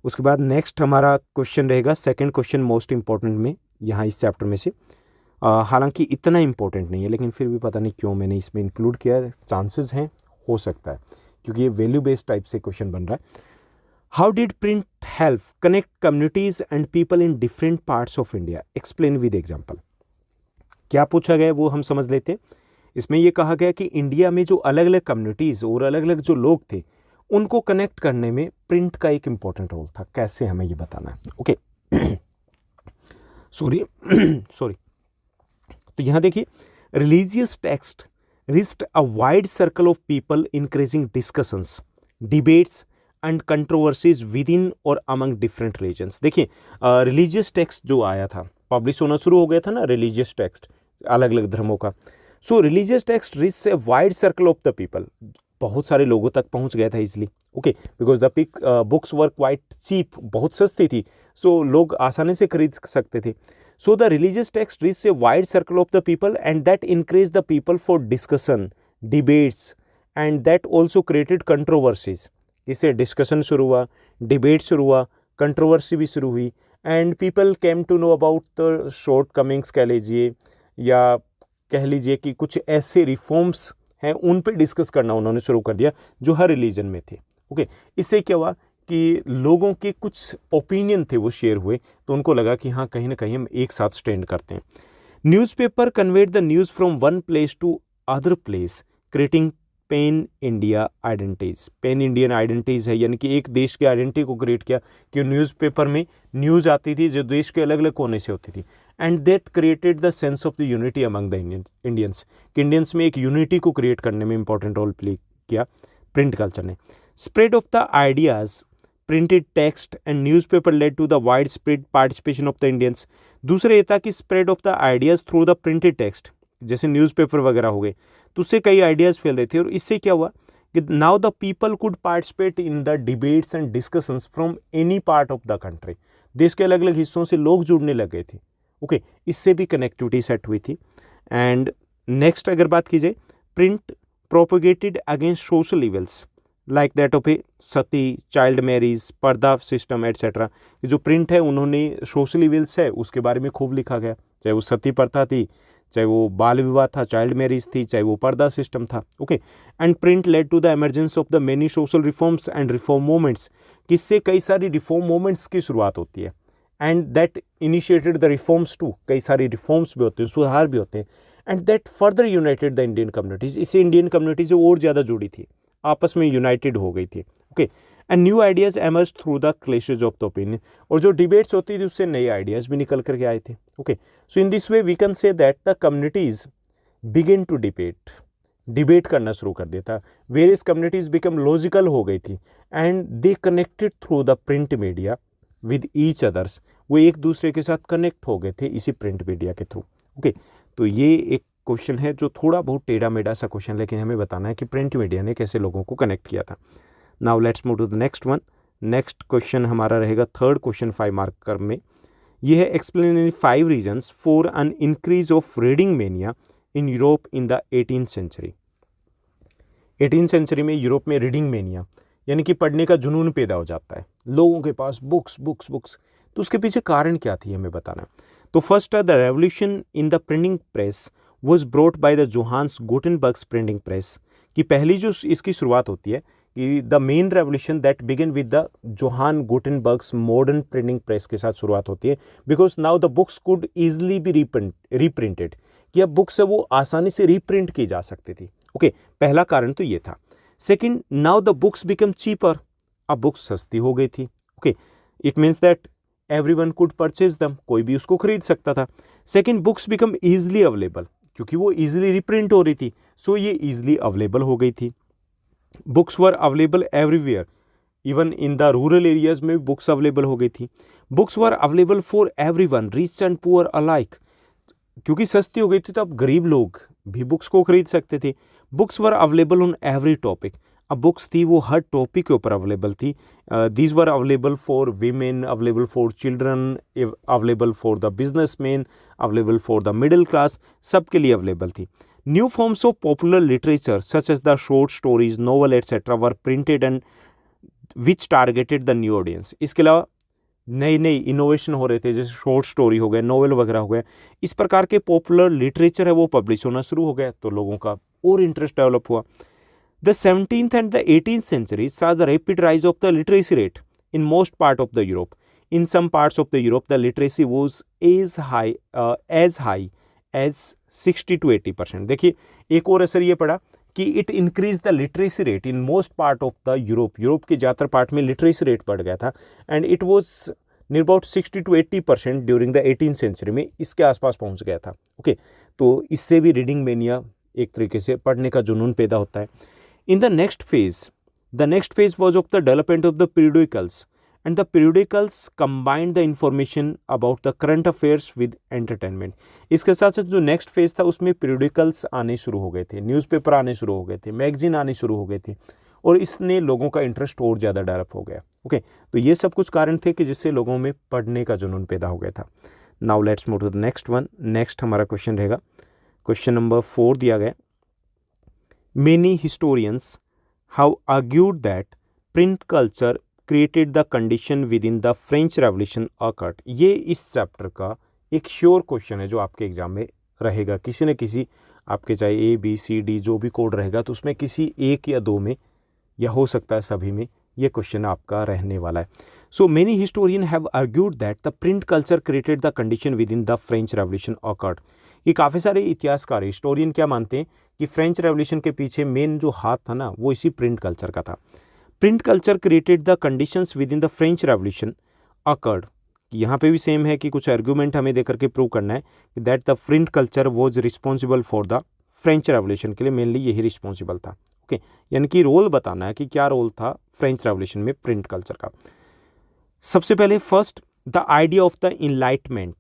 उसके बाद नेक्स्ट हमारा क्वेश्चन रहेगा, सेकंड क्वेश्चन मोस्ट इंपॉर्टेंट में यहाँ इस चैप्टर में से, हालांकि इतना इंपॉर्टेंट नहीं है लेकिन फिर भी पता नहीं क्यों मैंने इसमें इंक्लूड किया, चांसेस हैं, हो सकता है क्योंकि ये वैल्यू बेस्ड टाइप से क्वेश्चन बन रहा है। How did print help connect communities and people in different parts of India, explain with example. क्या पूछा गया वो हम समझ लेते हैं। इसमें यह कहा गया कि इंडिया में जो अलग अलग कम्युनिटीज़ और अलग अलग जो लोग थे उनको कनेक्ट करने में प्रिंट का एक इम्पॉर्टेंट रोल था। कैसे, हमें ये बताना है। ओके सॉरी तो यहाँ देखिए, religious text reached a wide circle of people, increasing discussions, debates and controversies within or among different religions। देखिए, रिलीजियस टेक्स्ट जो आया था, पब्लिश होना शुरू हो गया था ना रिलीजियस टेक्स्ट अलग अलग धर्मों का। So religious text reach a wide circle of the people, बहुत सारे लोगों तक पहुंच गया था easily. Okay, because the books were quite cheap, बहुत सस्ती थी, सो लोग आसानी से खरीद सकते थे। So the religious text reached a wide circle of the people and that encouraged the people for discussion, debates and that also created controversies। इससे डिस्कशन शुरू हुआ, डिबेट शुरू हुआ, कंट्रोवर्सी भी शुरू हुई and people came to know about the shortcomings कह लीजिए या कह लीजिए कि कुछ ऐसे रिफॉर्म्स हैं उन पे डिस्कस करना उन्होंने शुरू कर दिया जो हर रिलीजन में थे। ओके, इससे क्या हुआ कि लोगों के कुछ ओपिनियन थे वो शेयर हुए, तो उनको लगा कि हाँ कहीं ना कहीं हम एक साथ स्टैंड करते हैं। Newspaper conveyed the news from one place to other place, creating pan India identities. Pan Indian identities है, यानी कि एक देश की आइडेंटिटी को क्रिएट किया कि न्यूज़पेपर में न्यूज़ आती थी जो देश के अलग अलग कोने से होती थी, and that created the sense of the unity among the Indians, कि इंडियंस में एक यूनिटी को क्रिएट करने में इंपॉर्टेंट रोल प्ले किया प्रिंट कल्चर ने। Spread of the ideas, printed text and newspaper led to the widespread participation of the Indians. दूसरा ये था कि spread of the ideas through the printed text, जैसे newspaper वगैरह हो गए तो उससे कई आइडियाज़ फैल रहे थे, और इससे क्या हुआ कि now the people could participate in the debates and discussions from any part of the country. देश के अलग अलग हिस्सों से लोग जुड़ने लग गए थे। ओके, इससे भी कनेक्टिविटी सेट हुई थी। एंड नेक्स्ट अगर बात की जाए, print propagated against social evils like that of A Sati, child marriage, पर्दा सिस्टम एट्सेट्रा। जो प्रिंट है उन्होंने सोशल इवल्स है उसके बारे में खूब लिखा गया, चाहे वो सती प्रथा थी, चाहे वो बाल विवाह था, चाइल्ड मैरिज थी, चाहे वो पर्दा सिस्टम था। Okay, and print led to the emergence of the many social reforms and reform movements, किससे कई सारी रिफॉर्म मूवमेंट्स की शुरुआत होती है, and that initiated the reforms to, कई सारी रिफॉर्म्स भी होते हैं, सुधार भी होते हैं, and that further United the Indian communities. इससे इंडियन कम्युनिटी से और ज़्यादा जुड़ी थी, आपस में यूनाइटेड हो गई थी। Okay, and new ideas emerge through the clashes of the opinion, और जो डिबेट्स होती थी उससे नए आइडियाज़ भी निकल करके आए थे। Okay, so in this way we can say that the communities begin to debate करना शुरू कर दिया था। वेरियस कम्युनिटीज़ बिकम लॉजिकल हो गई थी, and they connected through the print media with each others, वो एक दूसरे के साथ कनेक्ट हो गए थे इसी प्रिंट मीडिया के थ्रू। ओके, तो ये एक क्वेश्चन है जो थोड़ा बहुत टेढ़ा मेढ़ा सा क्वेश्चन, लेकिन हमें बताना है कि प्रिंट मीडिया ने कैसे लोगों को कनेक्ट किया था। Now let's move to the next one. Next question हमारा रहेगा थर्ड क्वेश्चन 5 मार्कर में। ये है explain in 5 reasons for an increase of reading mania in Europe in the 18th century. 18th century में यूरोप में reading mania यानी कि पढ़ने का जुनून पैदा हो जाता है, लोगों के पास बुक्स बुक्स बुक्स। तो उसके पीछे कारण क्या थी हमें बताना। तो first the revolution in the printing press was brought by the Johannes Gutenberg's printing press, की पहली जो इसकी शुरुआत होती है कि the main revolution that begin with the Johann Gutenberg's modern printing press के साथ शुरुआत होती है, because now the books could easily be reprinted, कि अब बुक्स है वो आसानी से रीप्रिंट की जा सकती थी। ओके, पहला कारण तो ये था। Second, now the books become cheaper, अब बुक्स सस्ती हो गई थी। Okay, it means that everyone could purchase दम, कोई भी उसको खरीद सकता था। Second, books become easily available, क्योंकि वो ईजिली रिप्रिंट हो रही थी, सो ये ईजिली अवेलेबल हो गई थी। Books were available everywhere, even in the rural areas में बुक्स अवेलेबल हो गई थी। Books were available for everyone, rich and poor alike, क्योंकि सस्ती हो गई थी तो अब गरीब लोग भी बुक्स को खरीद सकते थे। Books were available on every topic, अब बुक्स थी वो हर टॉपिक के ऊपर अवेलेबल थी। These were available for women, available for children, available for the businessman, available for the middle class, सबके लिए अवेलेबल थी। New forms of popular literature such as the short stories, novel etcetera were printed and which targeted the new audience. इसके अलावा नए नए innovation हो रहे थे, जैसे शॉर्ट स्टोरी हो गए, नोवेल वगैरह हो गए, इस प्रकार के पॉपुलर लिटरेचर है वो पब्लिश होना शुरू हो गया, तो लोगों का और इंटरेस्ट डेवलप हुआ। The 17th and the 18th centuries saw the rapid rise of the literacy rate in most part of the Europe. In some parts of the Europe, the literacy was as high as 60 to 80%. देखिए एक और असर ये पड़ा कि it increase the literacy rate in most part of the Europe, Europe के ज़्यादातर part में लिटरेसी रेट बढ़ गया था, and it was near about 60 to 80% during the 18th century में इसके आसपास पहुंच गया था। ओके, तो इससे भी रीडिंग मेनिया, एक तरीके से पढ़ने का जुनून पैदा होता है। In the next phase was of the development of the periodicals, and the periodicals combined the information about the current affairs with entertainment. इसके साथ साथ जो नेक्स्ट फेज था उसमें periodicals आने शुरू हो गए थे, न्यूज़पेपर आने शुरू हो गए थे, मैगजीन आने शुरू हो गए थे, और इसने लोगों का इंटरेस्ट और ज़्यादा डेवलप हो गया। ओके, तो ये सब कुछ कारण थे कि जिससे लोगों में पढ़ने का जुनून पैदा हो गया था। Now let's move to the next one. Next हमारा क्वेश्चन रहेगा, क्वेश्चन नंबर 4 दिया गया। Many historians have argued that print culture created the condition within the French Revolution occurred. ये इस चैप्टर का एक श्योर क्वेश्चन है जो आपके एग्जाम में रहेगा, किसी न किसी आपके चाहे A B C D जो भी कोड रहेगा तो उसमें किसी एक या दो में या हो सकता है सभी में ये क्वेश्चन आपका रहने वाला है। So many historian have argued that the print culture created the condition with in the French revolution awkward. कि काफ़ी सारे इतिहासकार हिस्टोरियन क्या मानते हैं कि फ्रेंच रेवोल्यूशन के पीछे मेन जो हाथ था ना वो इसी प्रिंट कल्चर का था। Print culture created the conditions with in the French revolution occurred. यहाँ पे भी सेम है कि कुछ आर्ग्यूमेंट हमें देकर के प्रूव करना है कि that the print culture was responsible for the French revolution के लिए मेनली यही रिस्पॉन्सिबल था। ओके, यानी कि रोल बताना है कि क्या रोल था फ्रेंच रेवोल्यूशन में प्रिंट कल्चर का। सबसे पहले first the idea of the enlightenment,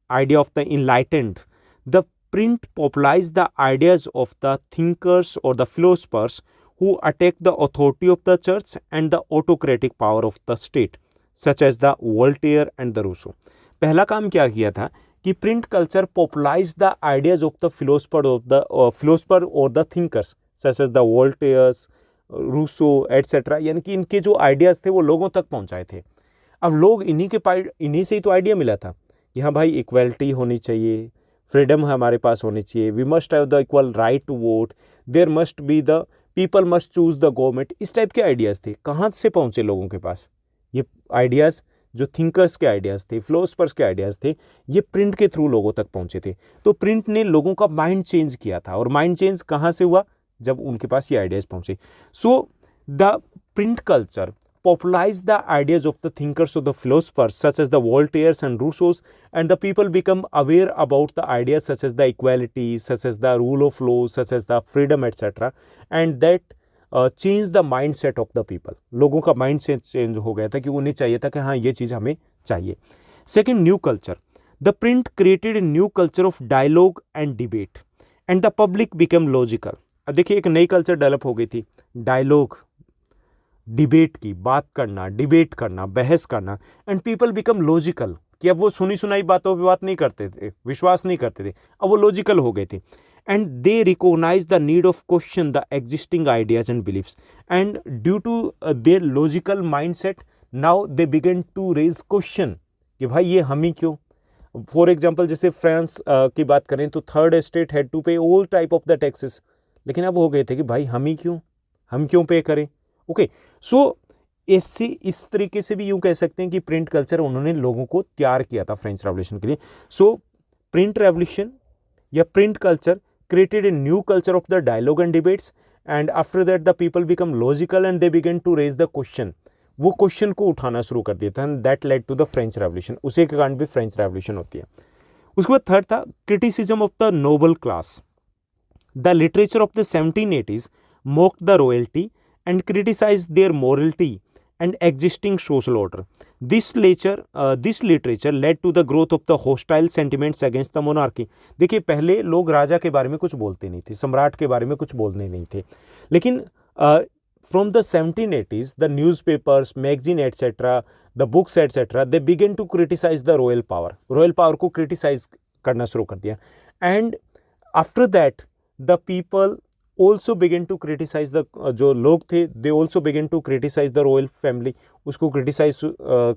idea of the enlightened, the print popularise the ideas of the thinkers और the philosophers who attack the authority of the church and the autocratic power of the state such as the Voltaire and the Rousseau। पहला काम क्या किया था कि print culture popularise the ideas of the philosopher और the thinkers such as the Voltaires, Rousseau etcetera, यानी कि इनके जो आइडियाज़ थे वो लोगों तक पहुंचाए थे। अब लोग इन्हीं से ही तो आइडिया मिला था कि हाँ भाई इक्वलिटी होनी चाहिए, फ्रीडम हमारे पास होनी चाहिए, we must have the equal right to vote, there must be the people must choose the government. इस टाइप के आइडियाज़ थे। कहाँ से पहुँचे लोगों के पास ये आइडियाज़? जो थिंकर्स के आइडियाज़ थे, फिलोसफर्स के आइडियाज़ थे, ये प्रिंट के थ्रू लोगों तक पहुँचे थे। तो प्रिंट ने लोगों का माइंड चेंज किया था, और माइंड चेंज कहाँ से हुआ? जब उनके पास ये आइडियाज़ पहुँचे। So the print culture popularize the ideas of the thinkers or the philosophers such as the Voltaires and Rousseaus, and the people become aware about the ideas such as the equality, such as the rule of law, such as the freedom, etc. and that change the mindset of the people। लोगों का mindset change हो गया था कि उन्हें चाहिए था कि हाँ ये चीज़ हमें चाहिए। Second, new culture, the print created a new culture of dialogue and debate and the public became logical। अब देखिए एक नई कल्चर डेवलप हो गई थी, डायलॉग, डिबेट की, बात करना, डिबेट करना, बहस करना, एंड पीपल बिकम लॉजिकल, कि अब वो सुनी सुनाई बातों पे बात नहीं करते थे, विश्वास नहीं करते थे, अब वो लॉजिकल हो गए थे। And they recognise the need of question the existing ideas and beliefs, and due to their logical mindset now they began to raise question कि भाई ये हम ही क्यों। फॉर एग्जाम्पल जैसे फ्रांस की बात करें तो थर्ड एस्टेट हैड टू पे all type of the taxes, लेकिन अब हो गए थे कि भाई हम ही क्यों, हम क्यों पे करें। ओके, सो इससे इस तरीके से भी यूं कह सकते हैं कि प्रिंट कल्चर उन्होंने लोगों को तैयार किया था फ्रेंच रेवोल्यूशन के लिए। सो प्रिंट रेवोल्यूशन या print culture created a new culture of the dialogue and debates, and after that the people become logical and they began to raise the question. वो क्वेश्चन को उठाना शुरू कर दिया था, and that led to the French revolution. उसी के कारण भी फ्रेंच रेवोल्यूशन होती है। उसके बाद थर्ड था criticism of the noble class, the literature of the 1780s mocked the royalty and criticized their morality and existing social order। This literature led to the growth of the hostile sentiments against the monarchy। देखिए पहले लोग राजा के बारे में कुछ बोलते नहीं थे, सम्राट के बारे में कुछ बोलने नहीं थे, लेकिन from the 1780s the newspapers, magazine etc, the books etc, they began to criticize the royal power को criticize करना शुरू कर दिया। and after that the people also began to criticize the जो लोग थे they also began to criticize the royal family, उसको criticize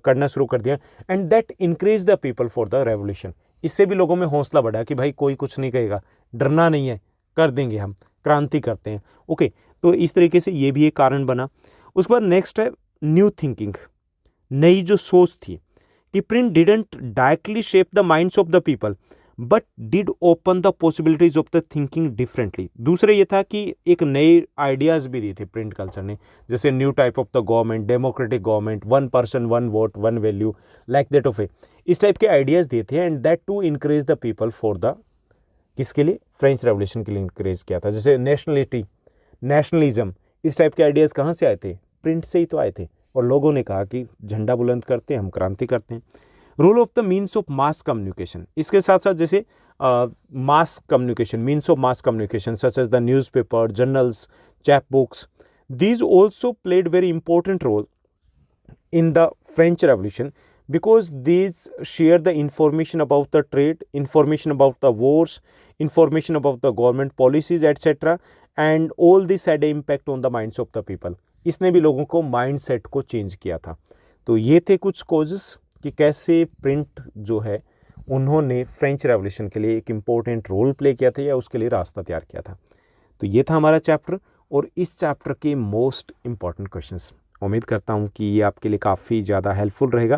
करना शुरू कर दिया, and that encouraged the people for the revolution। इससे भी लोगों में हौसला बढ़ा कि भाई कोई कुछ नहीं कहेगा, डरना नहीं है, कर देंगे, हम क्रांति करते हैं। ओके, तो इस तरीके से ये भी एक कारण बना। उसके बाद नेक्स्ट है न्यू थिंकिंग, नई जो सोच थी कि print didn't directly shape the minds of the people but did open the possibilities of the thinking differently. दूसरे ये था कि एक नए आइडियाज़ भी दिए थे प्रिंट कल्चर ने, जैसे new type of the government, democratic government, 1 person 1 vote 1 value, like that of a, इस टाइप के आइडियाज़ दिए थे, and that to increase the people for the, किसके लिए? फ्रेंच रेवोल्यूशन के लिए इनक्रेज किया था। जैसे नेशनलिज्म, इस टाइप के आइडियाज़ कहाँ से आए थे? प्रिंट से ही तो आए थे, और लोगों ने कहा कि झंडा बुलंद करते हैं, हम क्रांति करते हैं। Role of the means of mass communication, इसके साथ साथ जैसे mass communication, means of mass communication such as the newspaper, journals, chapbooks, these also played very important role in the French Revolution because these share the information about the trade, information about the wars, information about the government policies etc, and all this had an impact on the minds of the people। इसने भी लोगों को mind set को change किया था। तो ये थे कुछ कॉजेस कि कैसे प्रिंट जो है उन्होंने फ्रेंच रेवोल्यूशन के लिए एक इम्पोर्टेंट रोल प्ले किया था या उसके लिए रास्ता तैयार किया था। तो ये था हमारा चैप्टर और इस चैप्टर के मोस्ट इम्पॉर्टेंट क्वेश्चंस। उम्मीद करता हूँ कि ये आपके लिए काफ़ी ज़्यादा हेल्पफुल रहेगा।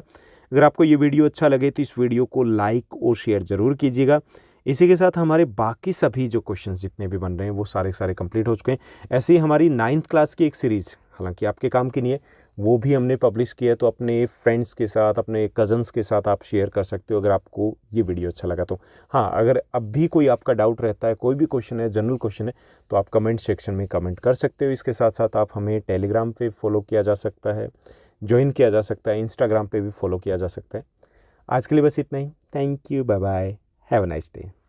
अगर आपको ये वीडियो अच्छा लगे तो इस वीडियो को लाइक और शेयर ज़रूर कीजिएगा। इसी के साथ हमारे बाकी सभी जो क्वेश्चन जितने भी बन रहे हैं वो सारे सारे कंप्लीट हो चुके हैं। ऐसे ही हमारी 9th क्लास की एक सीरीज़, हालांकि आपके काम की नहीं है, वो भी हमने पब्लिश किया है, तो अपने फ्रेंड्स के साथ, अपने कज़न्स के साथ आप शेयर कर सकते हो अगर आपको ये वीडियो अच्छा लगा तो। हाँ, अगर अब भी कोई आपका डाउट रहता है, कोई भी क्वेश्चन है, जनरल क्वेश्चन है, तो आप कमेंट सेक्शन में कमेंट कर सकते हो। इसके साथ साथ आप हमें टेलीग्राम पे फॉलो किया जा सकता है, ज्वाइन किया जा सकता है, इंस्टाग्राम पे भी फॉलो किया जा सकता है। आज के लिए बस इतना ही। Thank you, bye bye, have a nice day.